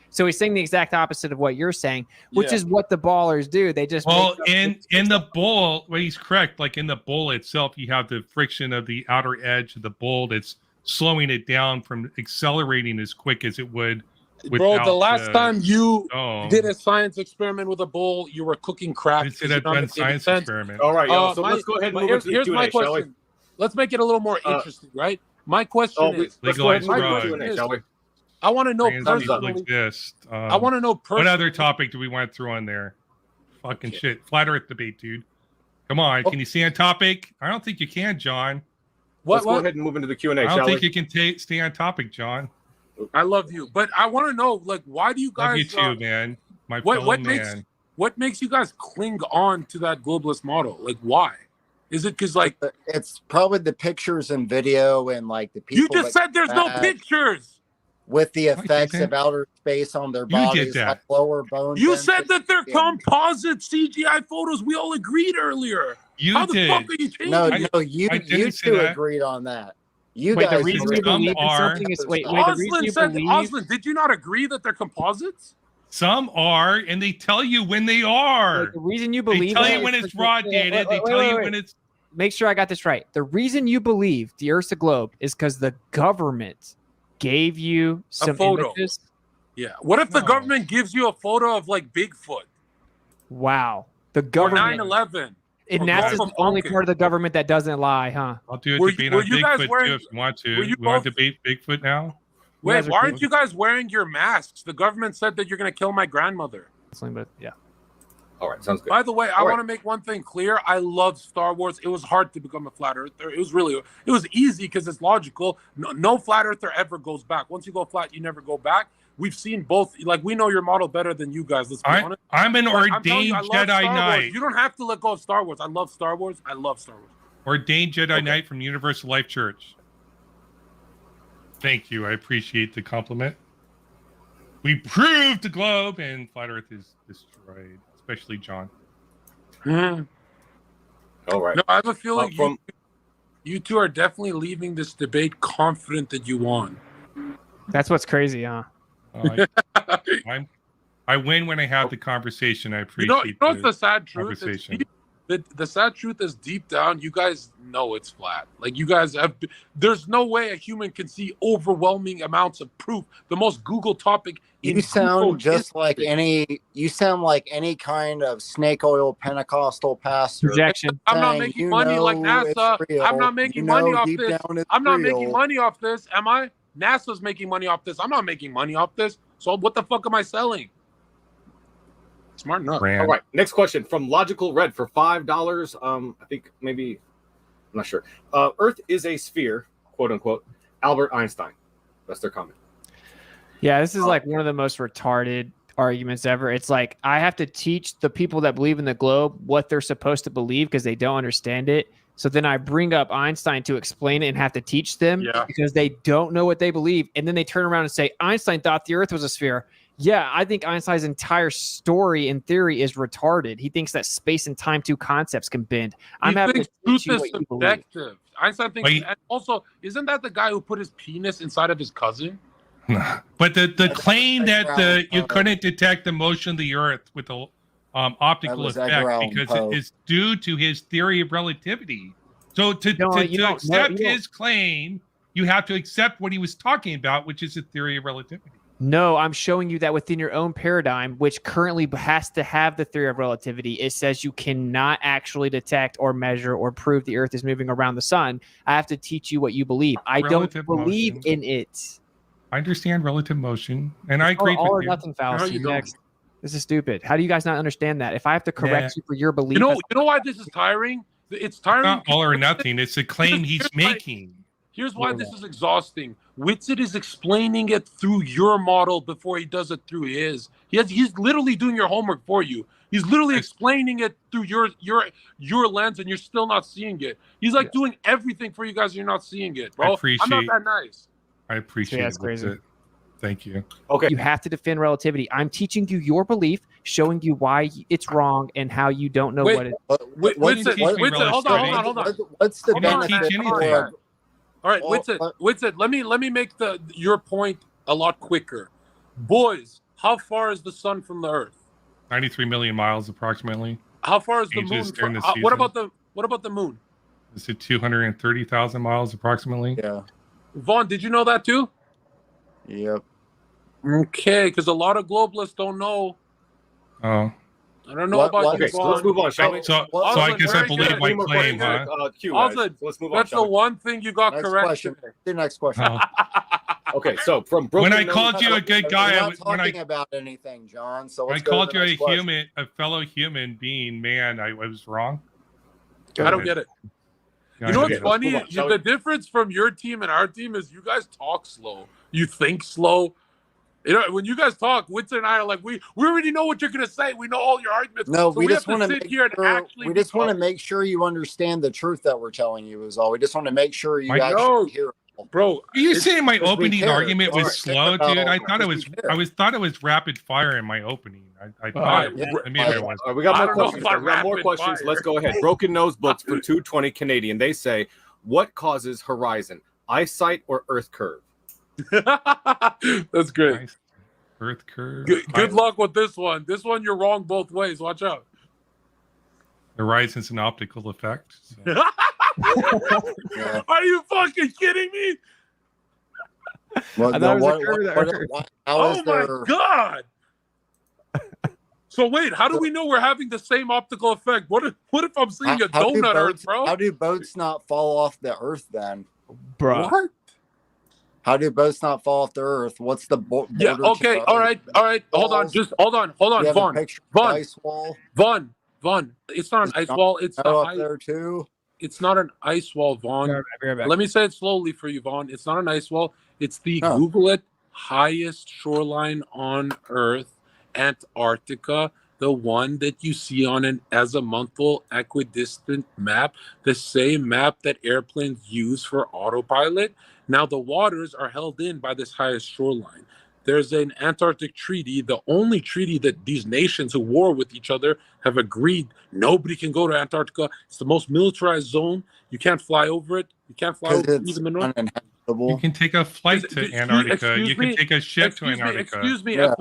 So he's saying the exact opposite of what you're saying, which is what the ballers do. They just in the bowl. Well, he's correct. Like in the bowl itself, you have the friction of the outer edge of the bowl that's slowing it down from accelerating as quick as it would. Bro, the last time you did a science experiment with a bowl, you were cooking crap. It's a science experiment. All right, so let's go ahead and move into the Q&A, shall we? Let's make it a little more interesting, right? My question is, let's go ahead and move into the Q&A, shall we? I want to know personally. I want to know personally. What other topic do we want to throw on there? Fucking shit. Flat Earth debate, dude. Come on. Can you stay on topic? I don't think you can, John. Let's go ahead and move into the Q&A, I don't think you can stay on topic, John. I love you. But I want to know, like, why do you guys... Love you too, man. My fellow man. What makes you guys cling on to that globalist model? Like, why? Is it because, like... It's probably the pictures and video and, like, the people... You just said there's no pictures! With the effects of outer space on their bodies, like lower bones. You said that they're composite CGI photos. We all agreed earlier. How the fuck are you changing? No, you two agreed on that. You guys. The reason you believe in something is Oslin, did you not agree that they're composites? Some are, and they tell you when they are. The reason you believe they tell you when it's raw data. They tell you when it's. Make sure I got this right. The reason you believe the Earth's a globe is because the government gave you some images. Yeah. What if the government gives you a photo of like Bigfoot? Wow. The government. 9/11. And NASA's the only part of the government that doesn't lie, huh? I'll do a debate on Bigfoot too if you want to. You want to debate Bigfoot now? Wait, why aren't you guys wearing your masks? The government said that you're going to kill my grandmother. But yeah. All right, sounds good. By the way, I want to make one thing clear. I love Star Wars. It was hard to become a flat earther. It was easy because it's logical. No flat earther ever goes back. Once you go flat, you never go back. We've seen both. Like, we know your model better than you guys. Let's be honest. I'm an ordained Jedi Knight. You don't have to let go of Star Wars. I love Star Wars. Ordained Jedi Knight from Universal Life Church. Thank you. I appreciate the compliment. We proved the globe and flat Earth is destroyed, especially John. All right. No, I have a feeling you two are definitely leaving this debate confident that you won. That's what's crazy, huh? I win when I have the conversation. I appreciate you know what's the sad truth? Conversation. The sad truth is deep down, you guys know it's flat. Like, you guys have, there's no way a human can see overwhelming amounts of proof. The most Google topic. You sound just like you sound like any kind of snake oil Pentecostal pastor. Projection. I'm not making money like NASA. I'm not making money off this. I'm not making money off this. Am I? NASA's making money off this. I'm not making money off this. So what the fuck am I selling? Smart enough. All right. Next question from Logical Red for $5. I think maybe, I'm not sure. Earth is a sphere, quote unquote. Albert Einstein. That's their comment. Yeah, this is like one of the most retarded arguments ever. It's like, I have to teach the people that believe in the globe what they're supposed to believe because they don't understand it. So then I bring up Einstein to explain it and have to teach them because they don't know what they believe. And then they turn around and say, Einstein thought the Earth was a sphere. Yeah, I think Einstein's entire story and theory is retarded. He thinks that space and time, two concepts, can bend. I'm having to teach you what you believe. Einstein thinks, and also, isn't that the guy who put his penis inside of his cousin? But the claim that you couldn't detect the motion of the Earth with the optical effect because it is due to his theory of relativity. So to accept his claim, you have to accept what he was talking about, which is a theory of relativity. No, I'm showing you that within your own paradigm, which currently has to have the theory of relativity, it says you cannot actually detect or measure or prove the Earth is moving around the sun. I have to teach you what you believe. I don't believe in it. I understand relative motion, and I agree with you. All or nothing fallacy. Next. This is stupid. How do you guys not understand that? If I have to correct you for your belief, you know why this is tiring? It's tiring. It's not all or nothing. It's a claim he's making. Here's why this is exhausting. Whitsitt is explaining it through your model before he does it through his. He's literally doing your homework for you. He's literally explaining it through your lens, and you're still not seeing it. He's like doing everything for you guys, and you're not seeing it, bro. I'm not that nice. I appreciate it. That's crazy. Thank you. Okay. You have to defend relativity. I'm teaching you your belief, showing you why it's wrong and how you don't know what it is. Hold on. What's the benefit? All right, Whitsitt, let me make your point a lot quicker. Boys, how far is the sun from the Earth? 93 million miles approximately. How far is the moon? What about the moon? Is it 230,000 miles approximately? Yeah. Vaughn, did you know that too? Yep. Okay, because a lot of globalists don't know. Oh. I don't know about you, so let's move on, shall we? So I guess I believe my claim, huh? Let's move on. That's the one thing you got correct. The next question. Oh. Okay, so from when I called you a good guy, I'm not talking about anything, John. So I called you a fellow human being. Man, I was wrong. I don't get it. You know what's funny? The difference from your team and our team is you guys talk slow. You think slow. You know, when you guys talk, Whitsitt and I are like, we already know what you're gonna say. We know all your arguments. No, so we just want to sit here and actually. We just want to make sure you understand the truth that we're telling you. Is all. We just want to make sure you actually hear. Bro, are you saying my opening argument was slow, dude? I thought it was rapid fire in my opening. I thought maybe it was. We got more questions. We got more questions. Let's go ahead. Broken Nose Books for $2.20 Canadian. They say, what causes horizon? Eyesight or Earth curve? That's great. Nice. Earth curve. Good luck with this one. This one you're wrong both ways. Watch out. Horizon's an optical effect. So. Are you fucking kidding me? Well, oh my god! So wait, how do we know we're having the same optical effect? What if I'm seeing a donut Earth, bro? How do boats not fall off the Earth then? Bro. What? How do boats not fall off the Earth? What's the border? Yeah. Okay. All right. Hold on. Just hold on. Vaughn. It's not an ice wall. It's up there too. It's not an ice wall, Vaughn. Let me say it slowly for you, Vaughn. It's not an ice wall. It's the Google it highest shoreline on Earth, Antarctica. The one that you see on an azimuthal equidistant map, the same map that airplanes use for autopilot. Now the waters are held in by this highest shoreline. There's an Antarctic treaty, the only treaty that these nations who war with each other have agreed nobody can go to Antarctica. It's the most militarized zone. You can't fly over it. You can't fly over even the north. You can take a flight to Antarctica. You can take a ship to Antarctica. Excuse me. Yeah.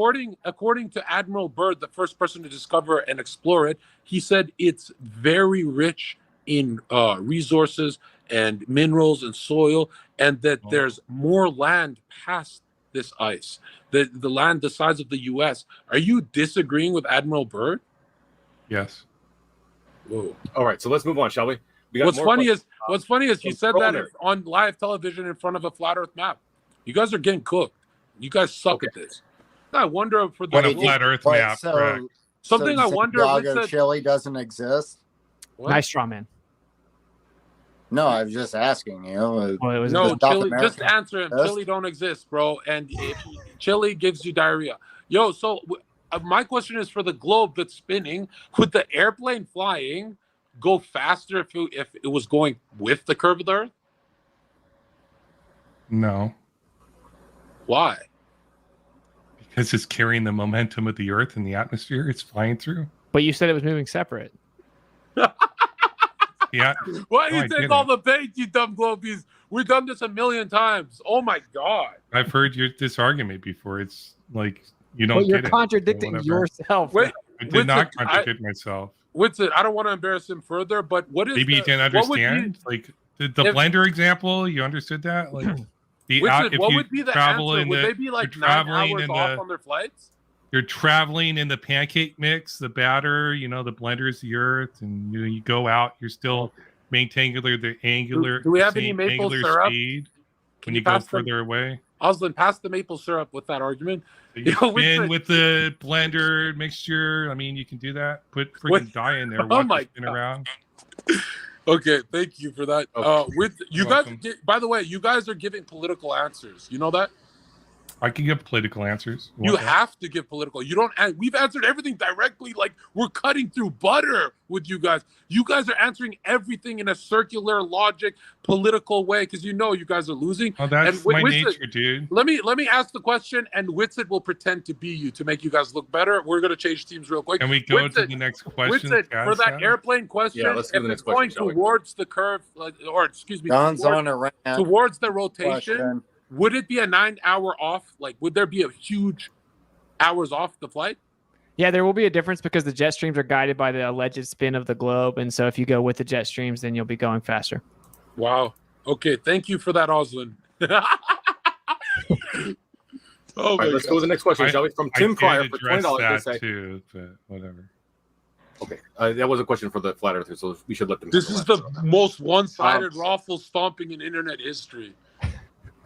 According to Admiral Byrd, the first person to discover and explore it, he said it's very rich in resources and minerals and soil, and that there's more land past this ice, the land the size of the U.S. Are you disagreeing with Admiral Byrd? Yes. Whoa. All right, so let's move on, shall we? What's funny is he said that on live television in front of a flat Earth map. You guys are getting cooked. You guys suck at this. I wonder for the flat Earth map. Something I wonder. Santiago, Chile doesn't exist. What? Nice straw man. No, I was just asking you. Chile. Just answer him. Chile don't exist, bro. And if Chile gives you diarrhea. Yo, so my question is for the globe that's spinning. Would the airplane flying go faster if it was going with the curve of the Earth? No. Why? Because it's carrying the momentum of the Earth and the atmosphere it's flying through. But you said it was moving separate. Yeah. Why do you take all the bait, you dumb globies? We've done this 1,000,000 times. Oh my God. I've heard this argument before. It's like you don't. But you're get contradicting yourself. Wait, I did not contradict myself. Whitson, I don't want to embarrass him further, but what is maybe you didn't understand? Like the blender example, you understood that? Like what would be the answer? Would they be like 9 hours off on their flights? You're traveling in the pancake mix, the batter, the blender is the Earth, and you go out, you're still maintaining the angular. Do we have any maple syrup? Speed when you go further away. Oslan, pass the maple syrup with that argument. You spin with the blender mixture. I mean, you can do that. Put freaking dye in there. Watch it spin around. Okay, thank you for that. Okay. By the way, you guys are giving political answers. You know that? I can give political answers. You have to give political. You don't. We've answered everything directly. Like we're cutting through butter with you guys. You guys are answering everything in a circular, logic, political way because you guys are losing. Oh, that's my nature, dude. Let me ask the question, and Whitsett will pretend to be you to make you guys look better. We're gonna change teams real quick. Can we go to the next question? Whitsett, for that airplane question, let's do the next question. Going towards the curve, towards the rotation. Question. Would it be a 9 hour off? Like, would there be a huge hours off the flight? Yeah, there will be a difference because the jet streams are guided by the alleged spin of the globe. And so if you go with the jet streams, then you'll be going faster. Wow. Okay. Thank you for that, Oslan. All right, let's go to the next question, shall we? From Tim Cryer for $20. That too, but whatever. Okay. That was a question for the flat earthers, so we should let them. This is the most one-sided raffle stomping in internet history.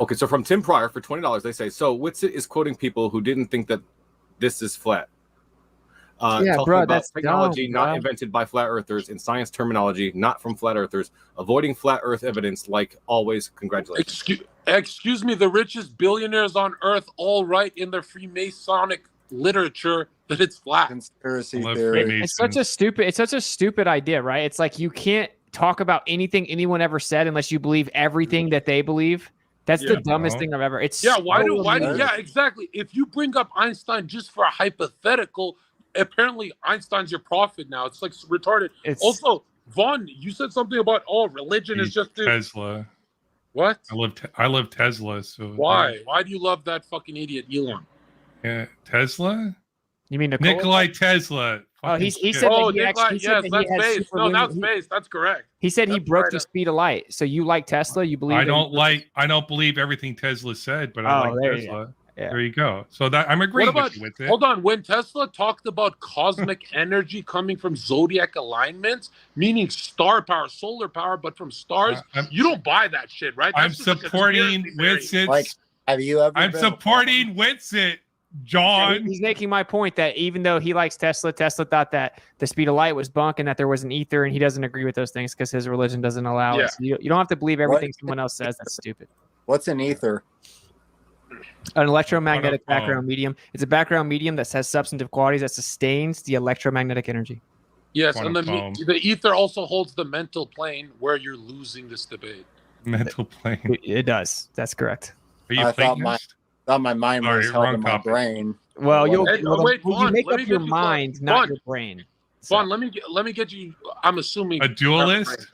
Okay, so from Tim Pryor for $20, they say, so Whitsett is quoting people who didn't think that this is flat. That's technology not invented by flat earthers in science terminology, not from flat earthers, avoiding flat earth evidence like always. Congratulations. Excuse me, the richest billionaires on earth all write in their Freemasonic literature that it's flat. Conspiracy theory. It's such a stupid idea, right? It's like you can't talk about anything anyone ever said unless you believe everything that they believe. That's the dumbest thing I've ever. Yeah, exactly. If you bring up Einstein just for a hypothetical, apparently Einstein's your prophet now. It's like retarded. Also, Vaughn, you said something about religion is just Tesla. What? I love Tesla. So why? Why do you love that fucking idiot Elon? Yeah, Tesla. You mean Nikolai Tesla? Oh, he said that he actually yes, that's space. No, that's space. That's correct. He said he broke the speed of light. So you like Tesla? You believe? I don't believe everything Tesla said, but I like Tesla. There you go. So that I'm agreeing with you with it. Hold on. When Tesla talked about cosmic energy coming from zodiac alignments, meaning star power, solar power, but from stars, you don't buy that shit, right? I'm supporting Winston. Like, have you ever? I'm supporting Winston, John. He's making my point that even though he likes Tesla, Tesla thought that the speed of light was bunk and that there was an ether, and he doesn't agree with those things because his religion doesn't allow it. So you don't have to believe everything someone else says. That's stupid. What's an ether? An electromagnetic background medium. It's a background medium that has substantive qualities that sustains the electromagnetic energy. Yes, and the ether also holds the mental plane where you're losing this debate. Mental plane. It does. That's correct. Are you thought my mind was held in my brain. Well, you make up your mind, not your brain. Vaughn, let me get you. I'm assuming a dualist.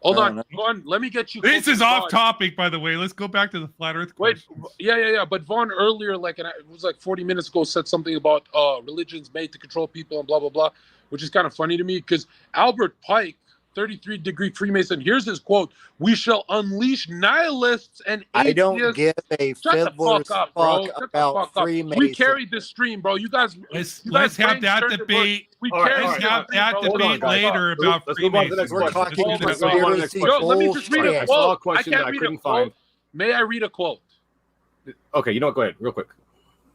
Hold on, Vaughn. Let me get you. This is off topic, by the way. Let's go back to the flat Earth question. Yeah. But Vaughn earlier, it was like 40 minutes ago, said something about religions made to control people and blah blah blah, which is kind of funny to me because Albert Pike, 33-degree Freemason. Here's his quote: "We shall unleash nihilists and atheists." I don't give a fiddler's fuck about Freemasons. We carried this stream, bro. You guys. Let's have that debate. Let's have that debate later about Freemasons. We're talking let me just read a quote. I can't read a quote. May I read a quote? Okay, you know what? Go ahead, real quick.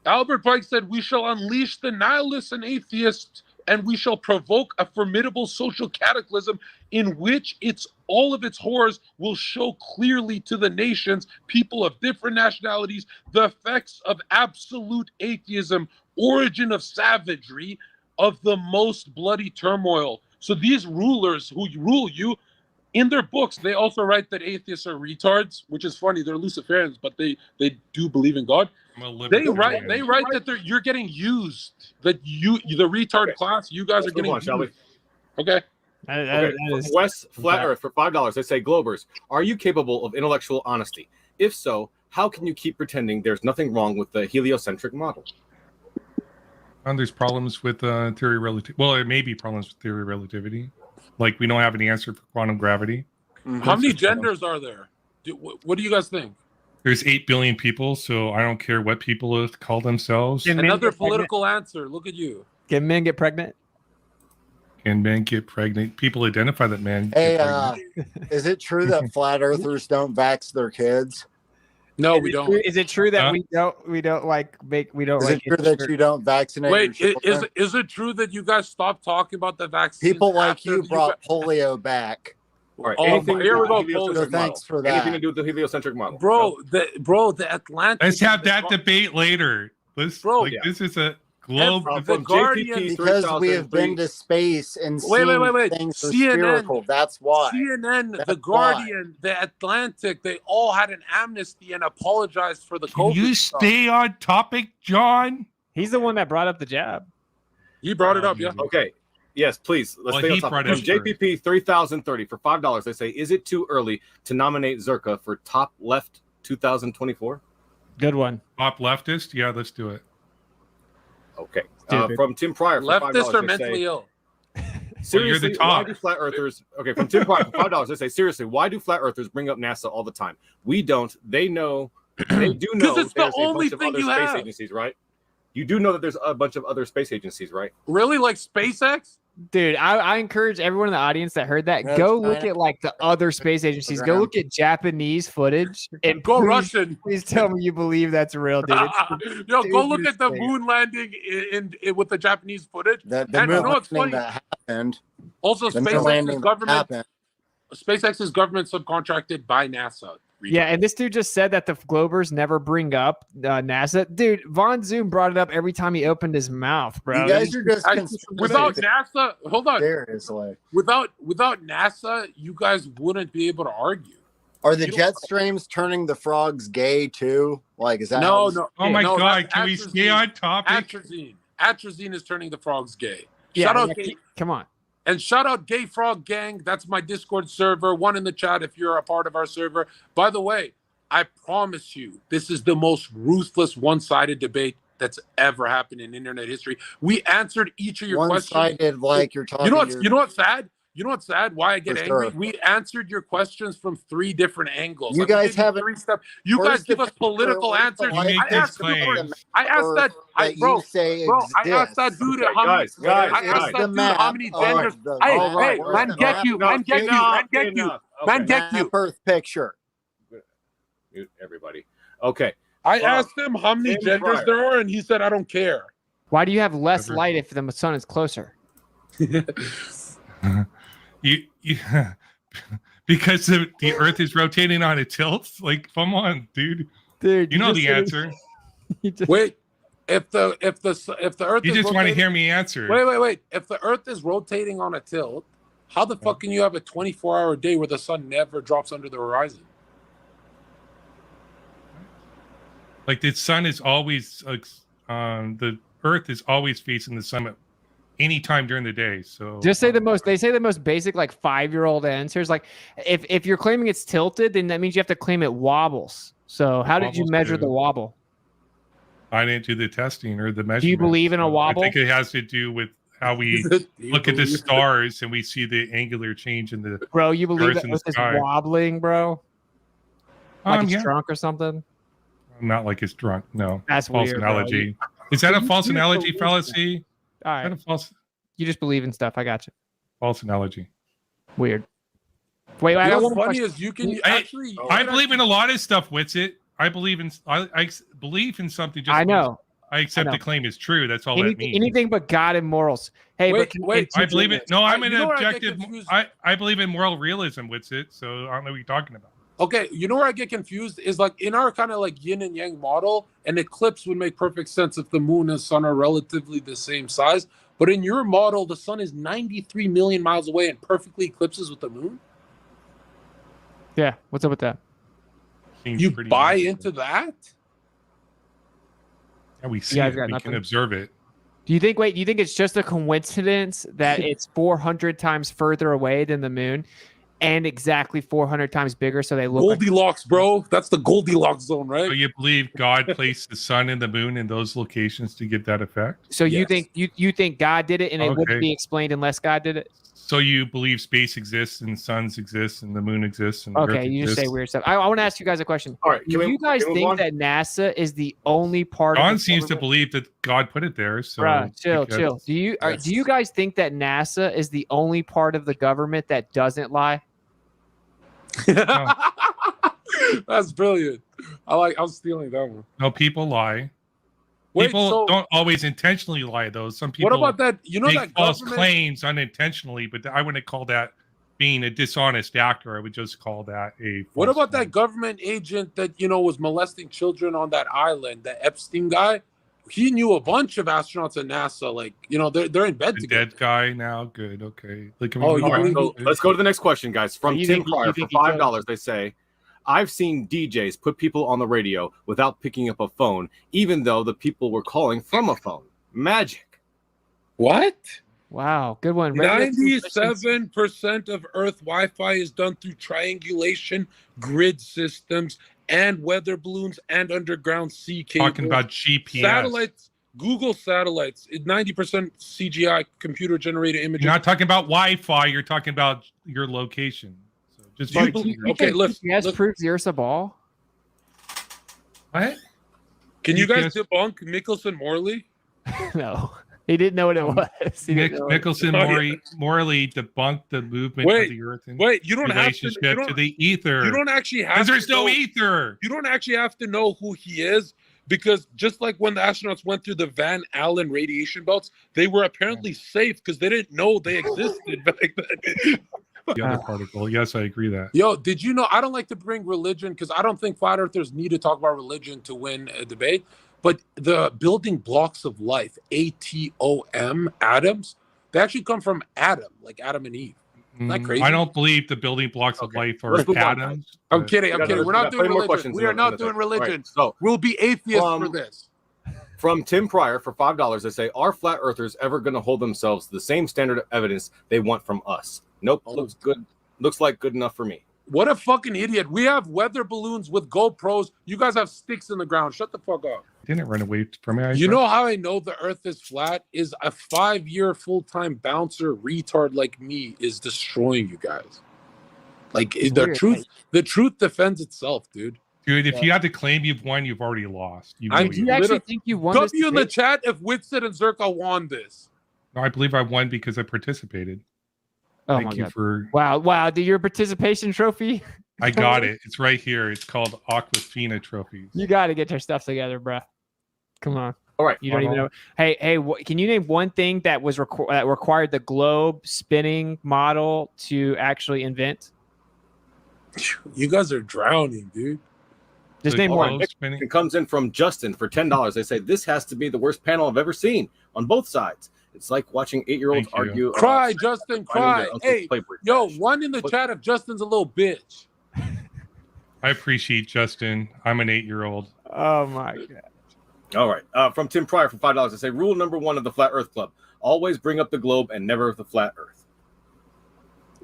Albert Pike said, "We shall unleash the nihilists and atheists, and we shall provoke a formidable social cataclysm in which all of its horrors will show clearly to the nations, people of different nationalities, the effects of absolute atheism, origin of savagery, of the most bloody turmoil." So these rulers who rule you, in their books, they also write that atheists are retards, which is funny. They're Luciferians, but they do believe in God. They write that you're getting used. That the retard class, you guys are getting used. Shall we? Okay. West Flat Earth for $5. They say, Globers, are you capable of intellectual honesty? If so, how can you keep pretending there's nothing wrong with the heliocentric model? And there's problems with theory relativity. Well, it may be problems with theory relativity. Like we don't have an answer for quantum gravity. How many genders are there? What do you guys think? There's 8 billion people, so I don't care what people call themselves. Can another political answer. Look at you. Can men get pregnant? Can men get pregnant? People identify that men. Hey, is it true that flat earthers don't vax their kids? No, we don't. Is it true that we don't Is it true that you don't vaccinate? Wait, is it true that you guys stopped talking about the vaccine? People like you brought polio back. All right. Here we go. So thanks for that. Anything to do with the heliocentric model, bro? The Atlantic. Let's have that debate later. This is a globe. The Guardian, because we have been to space and wait. things are spherical. That's why. CNN, The Guardian, The Atlantic, they all had an amnesty and apologized for the COVID. Can you stay on topic, John? He's the one that brought up the jab. He brought it up, yeah. Okay. Yes, please. Let's stay on topic. From JPP 3030 for $5. They say, is it too early to nominate Zherka for top left 2024? Good one. Top leftist? Yeah, let's do it. Okay. From Tim Pryor for leftists $5, are mentally ill. Seriously, why do flat earthers? Okay, from Tim Pryor for $5, they say, seriously, why do flat earthers bring up NASA all the time? We don't. They know. They do know. Because it's the only thing you have. Space agencies, right? You do know that there's a bunch of other space agencies, right? Really, like SpaceX? Dude, I encourage everyone in the audience that heard that, go look at like the other space agencies. Go look at Japanese footage and go Russian. Please tell me you believe that's real, dude. Yo, go look at the moon landing in with the Japanese footage. The moon landing that happened. Also, SpaceX's government subcontracted by NASA. Yeah, and this dude just said that the Globers never bring up NASA. Dude, Von Zoom brought it up every time he opened his mouth, bro. You guys are just without NASA. Hold on. Seriously. Without NASA, you guys wouldn't be able to argue. Are the jet streams turning the frogs gay too? Like, is that no? Oh my God! Can we stay on topic? Atrazine is turning the frogs gay. Yeah, come on. And shout out Gay Frog Gang. That's my Discord server. One in the chat if you're a part of our server. By the way, I promise you, this is the most ruthless one-sided debate that's ever happened in internet history. We answered each of your questions. One-sided, like you're talking. You know what's sad? You know what's sad? Why I get angry? We answered your questions from 3 different angles. You guys have 3 steps. You guys give us political answers. You make I asked claims. that. You say bro, exists. I asked that dude how many genders. Hey, man, get you. Earth picture. Mute everybody. Okay. I asked him how many genders there are, and he said, I don't care. Why do you have less light if the sun is closer? Because the Earth is rotating on a tilt. Like, come on, dude. You know the answer. Wait, if the Earth, you just want to hear me answer. Wait. If the Earth is rotating on a tilt, how the fuck can you have a 24-hour day where the sun never drops under the horizon? Like the sun is always the Earth is always facing the sun at any time during the day. So just say the most basic like 5-year-old answers. Like if you're claiming it's tilted, then that means you have to claim it wobbles. So how did you measure the wobble? I didn't do the testing or the measurement. Do you believe in a wobble? I think it has to do with how we look at the stars and we see the angular change in the bro. You believe Earth that it's wobbling, bro? Like it's drunk or something? Not like it's drunk. No, that's false weird, analogy. Is that a false analogy, fallacy? All right. Is that a false? You just believe in stuff. I got you. False analogy. Weird. Wait, what's funny is you can actually. I believe in a lot of stuff. Witsit. I believe in something. Just I know. I accept the claim is true. That's all that means. Anything but God and morals. Hey, wait. I believe it. No, I'm an objective. I believe in moral realism. Witsit. So I don't know what you're talking about. Okay, you know where I get confused is like in our kind of like yin and yang model, an eclipse would make perfect sense if the moon and sun are relatively the same size. But in your model, the sun is 93 million miles away and perfectly eclipses with the moon. Yeah, what's up with that? Seems you buy into that? Yeah, we see it. We can observe it. Do you think it's just a coincidence that it's 400 times further away than the moon? And exactly 400 times bigger, so they look Goldilocks, bro. That's the Goldilocks zone, right? So you believe God placed the sun and the moon in those locations to get that effect? So you think you think God did it, and it wouldn't be explained unless God did it? So you believe space exists, and suns exist, and the moon exists, and okay, you just say weird stuff. I want to ask you guys a question. All right, do you guys think that NASA is the only part? John seems to believe that God put it there. So bruh, chill. Do you guys think that NASA is the only part of the government that doesn't lie? No. That's brilliant. I'm stealing that one. No, people lie. People don't always intentionally lie, though. Some people. What about that? You know make that false claims unintentionally, but I wouldn't call that being a dishonest actor. I would just call that a. What about that government agent that was molesting children on that island? The Epstein guy. He knew a bunch of astronauts at NASA. Like they're in bed together. Dead guy now. Good. Okay. So let's go to the next question, guys. From Tim Pryor for $5, they say, I've seen DJs put people on the radio without picking up a phone, even though the people were calling from a phone. Magic. What? Wow, good one. 97% of Earth Wi-Fi is done through triangulation, grid systems, and weather balloons and underground sea cables. Talking about GPS. Satellites, Google satellites, 90% CGI, computer-generated images. You're not talking about Wi-Fi. You're talking about your location. Just okay, let's prove the Earth's a ball. What? Can you guys debunk Mickelson Morley? No, he didn't know what it was. Mickelson Morley debunked the movement of the Earth in relationship to the ether. You don't actually have because there's no ether. You don't actually have to know who he is, because just like when the astronauts went through the Van Allen radiation belts, they were apparently safe because they didn't know they existed back then. The other particle. Yes, I agree that. Yo, did you know? I don't like to bring religion because I don't think flat earthers need to talk about religion to win a debate. But the building blocks of life, ATOM, atoms, they actually come from Adam, like Adam and Eve. Isn't that crazy? I don't believe the building blocks of life are atoms. I'm kidding. We're not doing religion. We are not doing religion. Right, so we'll be atheists for this. From Tim Pryor for $5, they say, are flat earthers ever going to hold themselves to the same standard of evidence they want from us? Nope. Looks good. Looks like good enough for me. What a fucking idiot. We have weather balloons with GoPros. You guys have sticks in the ground. Shut the fuck up. Didn't run away from me. You know how I know the earth is flat? Is a 5-year full-time bouncer retard like me is destroying you guys. Like the truth defends itself, dude. Dude, if you had to claim you've won, you've already lost. Do you actually think you won this W in the chat if Whitson and Zherka won this. No, I believe I won because I participated. Oh Thank you for... Wow. Do your participation trophy? I got it. It's right here. It's called Aquafina trophies. You got to get your stuff together, bro. Come on. All right. You don't even know. Hey, can you name one thing that was that required the globe spinning model to actually invent? You guys are drowning, dude. Just name one. It comes in from Justin for $10. They say this has to be the worst panel I've ever seen on both sides. It's like watching 8-year-olds argue. Cry, Justin, cry. Hey, yo, one in the chat if Justin's a little bitch. I appreciate Justin. I'm an 8-year-old. Oh my god. All right. From Tim Pryor for $5. They say rule number 1 of the Flat Earth Club: always bring up the globe and never the flat Earth.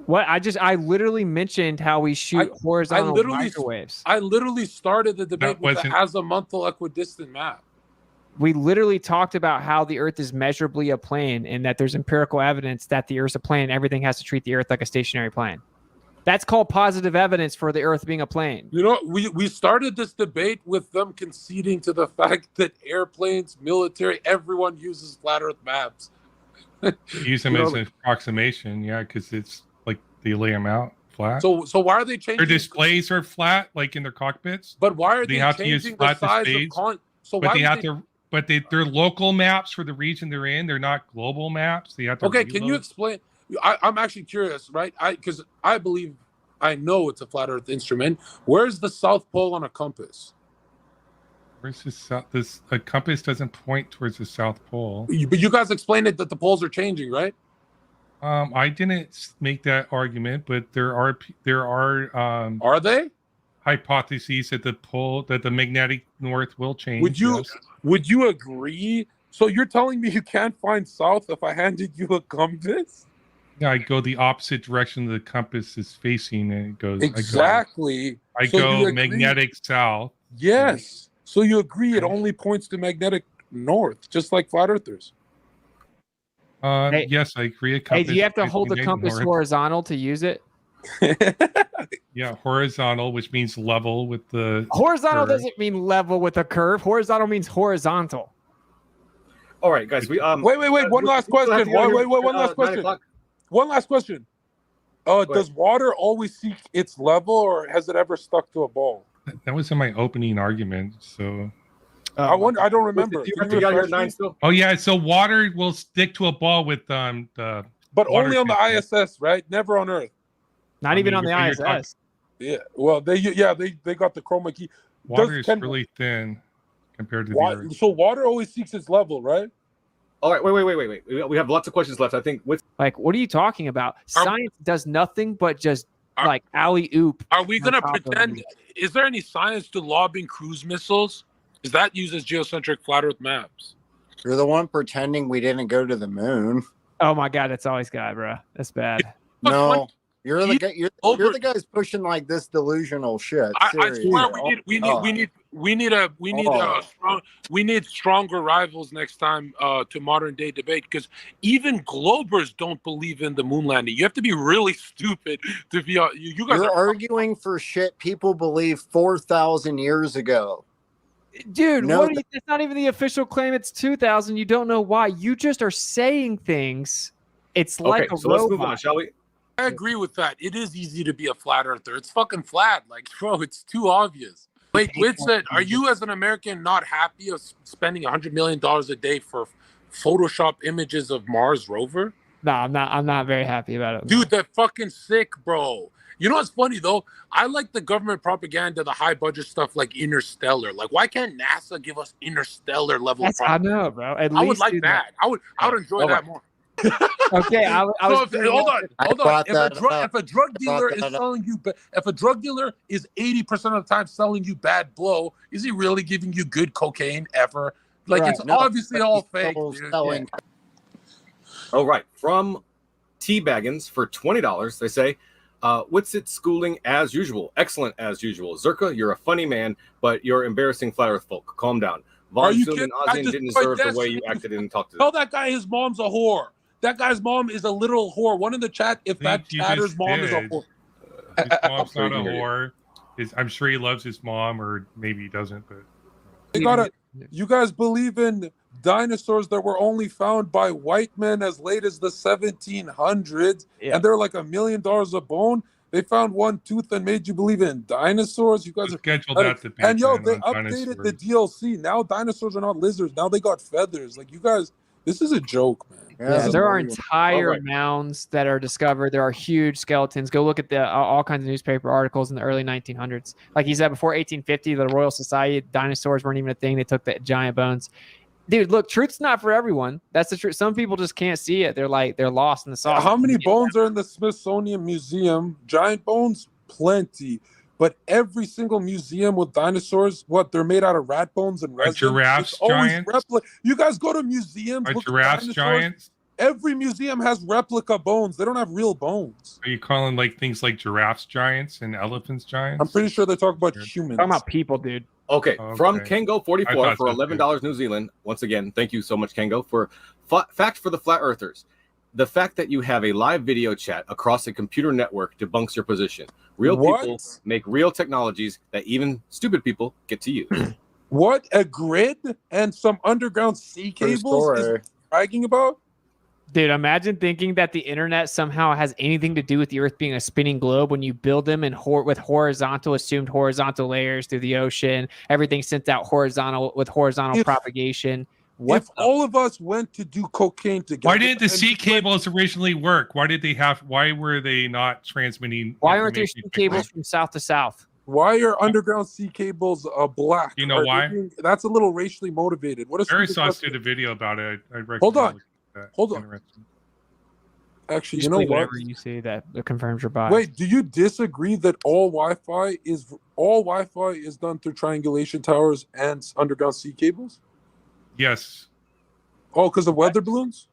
What? I literally mentioned how we shoot horizontal microwaves. I literally started the debate with the azimuthal equidistant map. We literally talked about how the Earth is measurably a plane and that there's empirical evidence that the Earth's a plane. Everything has to treat the Earth like a stationary plane. That's called positive evidence for the Earth being a plane. You know, we started this debate with them conceding to the fact that airplanes, military, everyone uses flat Earth maps. Use them as an approximation, yeah, because it's like they lay them out flat. So why are they changing? Their displays are flat, like in their cockpits. But why are they have to use flat displays? But they're local maps for the region they're in. They're not global maps. They have to Okay, can you explain? I'm actually curious, right? Because I believe I know it's a flat Earth instrument. Where's the South Pole on a compass? Where's the south? A compass doesn't point towards the South Pole. But you guys explained it that the poles are changing, right? I didn't make that argument, but there are they hypotheses that the magnetic north will change. Would you agree? So you're telling me you can't find south if I handed you a compass? Yeah, I go the opposite direction the compass is facing, and it goes exactly. I go magnetic south. Yes. So you agree it only points to magnetic north, just like flat earthers. Yes, I agree. Hey, do you have to hold the compass horizontal to use it? Yeah, horizontal, which means level with the horizontal curve. Doesn't mean level with a curve. Horizontal means horizontal. All right, guys. We wait. One last question. Wait. One last question. One last question. Does water always seek its level, or has it ever stuck to a ball? That was in my opening argument. So I don't remember. Oh yeah, so water will stick to a ball with the. But only on the ISS, right? Never on Earth. Not even on the ISS. Yeah. Well, they got the chroma key. Water is really thin compared to the Earth. So water always seeks its level, right? All right, wait. We have lots of questions left. I think what are you talking about? Science does nothing but just alley-oop. Are we going to pretend? Is there any science to lobbing cruise missiles? Because that uses geocentric flat Earth maps. You're the one pretending we didn't go to the moon. Oh my God, that's always God, bro. That's bad. No. You're the guy. You're the guys pushing like this delusional shit. I swear we need stronger rivals next time to modern day debate, because even globers don't believe in the moon landing. You have to be really stupid to be. You guys are arguing for shit people believe 4,000 years ago. Dude, it's not even the official claim. It's 2,000. You don't know why. You just are saying things. It's like a robot. Let's move on, shall we? I agree with that. It is easy to be a flat earther. It's fucking flat. Like, bro, it's too obvious. Wait, Whitson, are you as an American not happy of spending $100 million a day for Photoshop images of Mars rover? No, I'm not very happy about it. Dude, they're fucking sick, bro. You know what's funny though? I like the government propaganda, the high budget stuff like Interstellar. Like, why can't NASA give us Interstellar level? I know, bro. I would like that. I would enjoy that more. Okay, hold on. If a drug dealer is selling you, if a drug dealer is 80% of the time selling you bad blow, is he really giving you good cocaine ever? Like, it's obviously all fake. Yeah. Oh, right. From T Baggins for $20, they say, Witsit schooling as usual. Excellent as usual. Zherka, you're a funny man, but you're embarrassing flat earth folk. Calm down. Von Zoom and Ozian didn't deserve the way you acted and talked to them. Tell that guy his mom's a whore. That guy's mom is a literal whore. One in the chat, if that chatter's mom is a whore. His mom's not a whore. I'm sure he loves his mom, or maybe he doesn't, but you guys believe in dinosaurs that were only found by white men as late as the 1700s, and they're like $1 million a bone. They found one tooth and made you believe in dinosaurs. You guys scheduled that debate. And they updated the DLC. Now dinosaurs are not lizards. Now they got feathers. Like, you guys, this is a joke, man. Yeah, there are entire mounds that are discovered. There are huge skeletons. Go look at the all kinds of newspaper articles in the early 1900s. Like he said, before 1850, the Royal Society, dinosaurs weren't even a thing. They took the giant bones. Dude, look, truth's not for everyone. That's the truth. Some people just can't see it. They're lost in the sauce. How many bones are in the Smithsonian Museum? Giant bones, plenty. But every single museum with dinosaurs, they're made out of rat bones and resin. Giraffes giants? You guys go to museums. Are giraffes giants? Every museum has replica bones. They don't have real bones. Are you calling things like giraffes giants and elephants giants? I'm pretty sure they talk about humans. Talking about people, dude. Okay, from Kengo44 for $11 New Zealand. Once again, thank you so much, Kengo, for fact for the flat earthers. The fact that you have a live video chat across a computer network debunks your position. Real people make real technologies that even stupid people get to use. What? A grid and some underground sea cables is bragging about? Dude, imagine thinking that the internet somehow has anything to do with the Earth being a spinning globe when you build them in with assumed horizontal layers through the ocean. Everything sent out horizontal with horizontal propagation. If all of us went to do cocaine together, why didn't the sea cables originally work? Why were they not transmitting? Why aren't there sea cables from south to south? Why are underground sea cables black? You know why? That's a little racially motivated. What? Barry Sauce did a video about it. I recommend. Hold on. Actually, you know what? Whatever you say that confirms your bias. Wait, do you disagree that all Wi-Fi is done through triangulation towers and underground sea cables? Yes. Oh, because of weather balloons?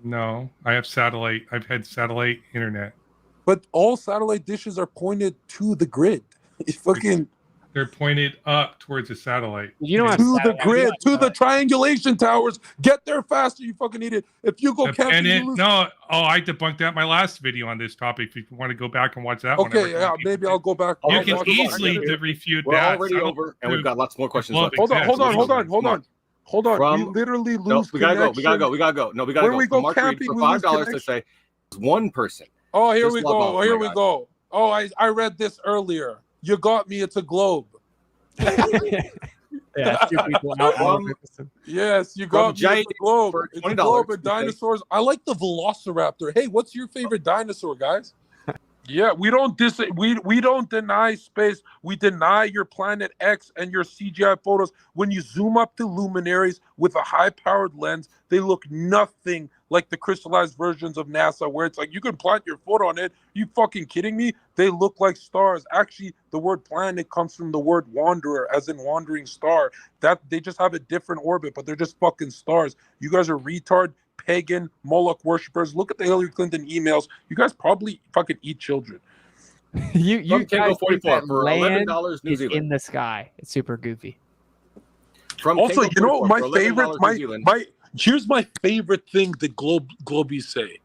No, I have satellite. I've had satellite internet. But all satellite dishes are pointed to the grid. They're pointed up towards the satellite. You don't have to the grid, to the triangulation towers. Get there faster, you fucking idiot. If you go camping, I debunked that in my last video on this topic. If you want to go back and watch that one. Okay, yeah, maybe I'll go back. You can easily refute that. We're already over, and we've got lots more questions left. Hold on. We literally lose. We gotta go. No, we gotta go. We go Mark camping, for $5 to say one person. Oh, here we go. Oh, I read this earlier. You got me. It's a globe. Yeah, two people out. Yes, you got me. It's a globe. It's a globe of dinosaurs. I like the Velociraptor. Hey, what's your favorite dinosaur, guys? Yeah, we don't deny space. We deny your Planet X and your CGI photos. When you zoom up to luminaries with a high-powered lens, they look nothing like the crystallized versions of NASA, where it's like you can plant your foot on it. You fucking kidding me? They look like stars. Actually, the word planet comes from the word wanderer, as in wandering star. That they just have a different orbit, but they're just fucking stars. You guys are retard, pagan, Moloch worshippers. Look at the Hillary Clinton emails. You guys probably fucking eat children. you guys 44 for $11 New Zealand in the sky. It's super goofy. Also, you know my favorite, here's my favorite thing that Globies say.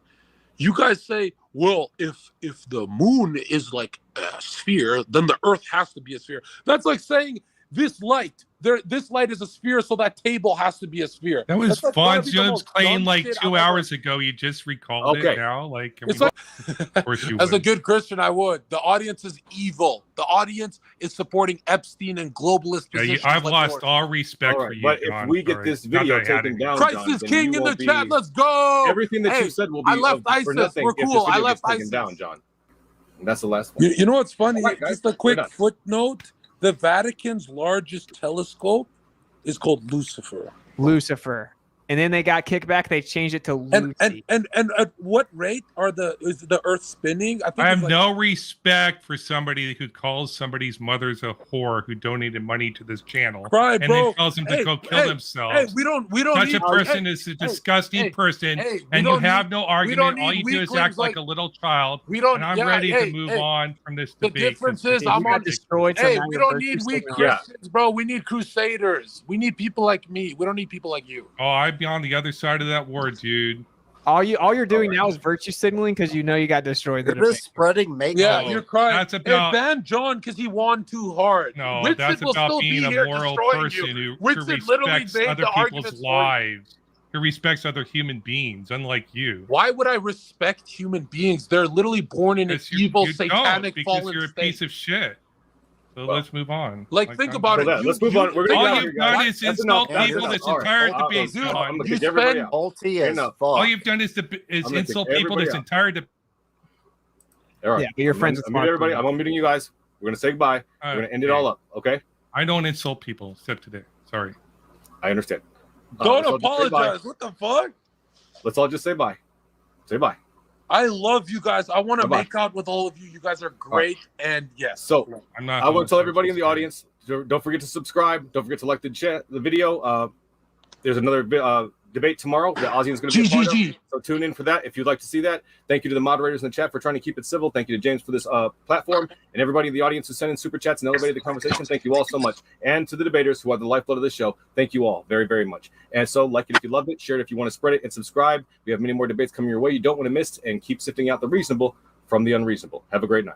You guys say, well, if the moon is like a sphere, then the Earth has to be a sphere. That's like saying this light is a sphere, so that table has to be a sphere. That was Von Zoom's claim like 2 hours ago. You just recalled it now. Of course you would. As a good Christian, I would. The audience is evil. The audience is supporting Epstein and globalist positions. I've lost all respect for you, but John. If we get this video taken down, Christ is king in the chat. Let's go. Everything that you said will be I left ISIS. We're cool. I left ISIS. Down, John. And that's the last one. You know what's funny? Right, just a quick footnote. The Vatican's largest telescope is called Lucifer. and then they got kickback. They changed it to Lucy. And at what rate is the Earth spinning? I have no respect for somebody who calls somebody's mother's a whore who donated money to this channel and then tells them to go kill themselves. Hey, we don't. Such a person is a disgusting person, and you have no argument. All you do is act like a little child. And I'm ready to move on from this debate. The difference is I'm on destroyed. Hey, we don't need weak Christians, bro. We need crusaders. We need people like me. We don't need people like you. Oh, I'd be on the other side of that war, dude. All you're doing now is virtue signaling because you know you got destroyed. You're just spreading make. Yeah, you're crying. That's about ban John because he won too hard. No, Winston that's about being a moral person who respects other people's lives. Who respects other human beings, unlike you. Why would I respect human beings? They're literally born in an evil, satanic, fallen because you're a state. Piece of shit. So let's move on. Like think about it. Let's move on. All you've done is insult people this entire debate, John. All you've done is insult people this entire debate. All right. Yeah, but you're friends with everybody. I'm unmuting you guys. We're gonna say goodbye. We're gonna end it all up. Okay. I don't insult people except today. Sorry. I understand. Don't apologize. What the fuck? Let's all just say bye. Say bye. I love you guys. I want to make out with all of you. You guys are great. And yes. So I want to tell everybody in the audience, don't forget to subscribe. Don't forget to like the video. There's another debate tomorrow that Ozzy's going to be a part of. So tune in for that if you'd like to see that. Thank you to the moderators in the chat for trying to keep it civil. Thank you to James for this platform, and everybody in the audience who sent in super chats and elevated the conversation. Thank you all so much. And to the debaters who are the lifeblood of this show, thank you all very, very much. And so like it if you loved it, share it if you want to spread it, and subscribe. We have many more debates coming your way you don't want to miss, and keep sifting out the reasonable from the unreasonable. Have a great night.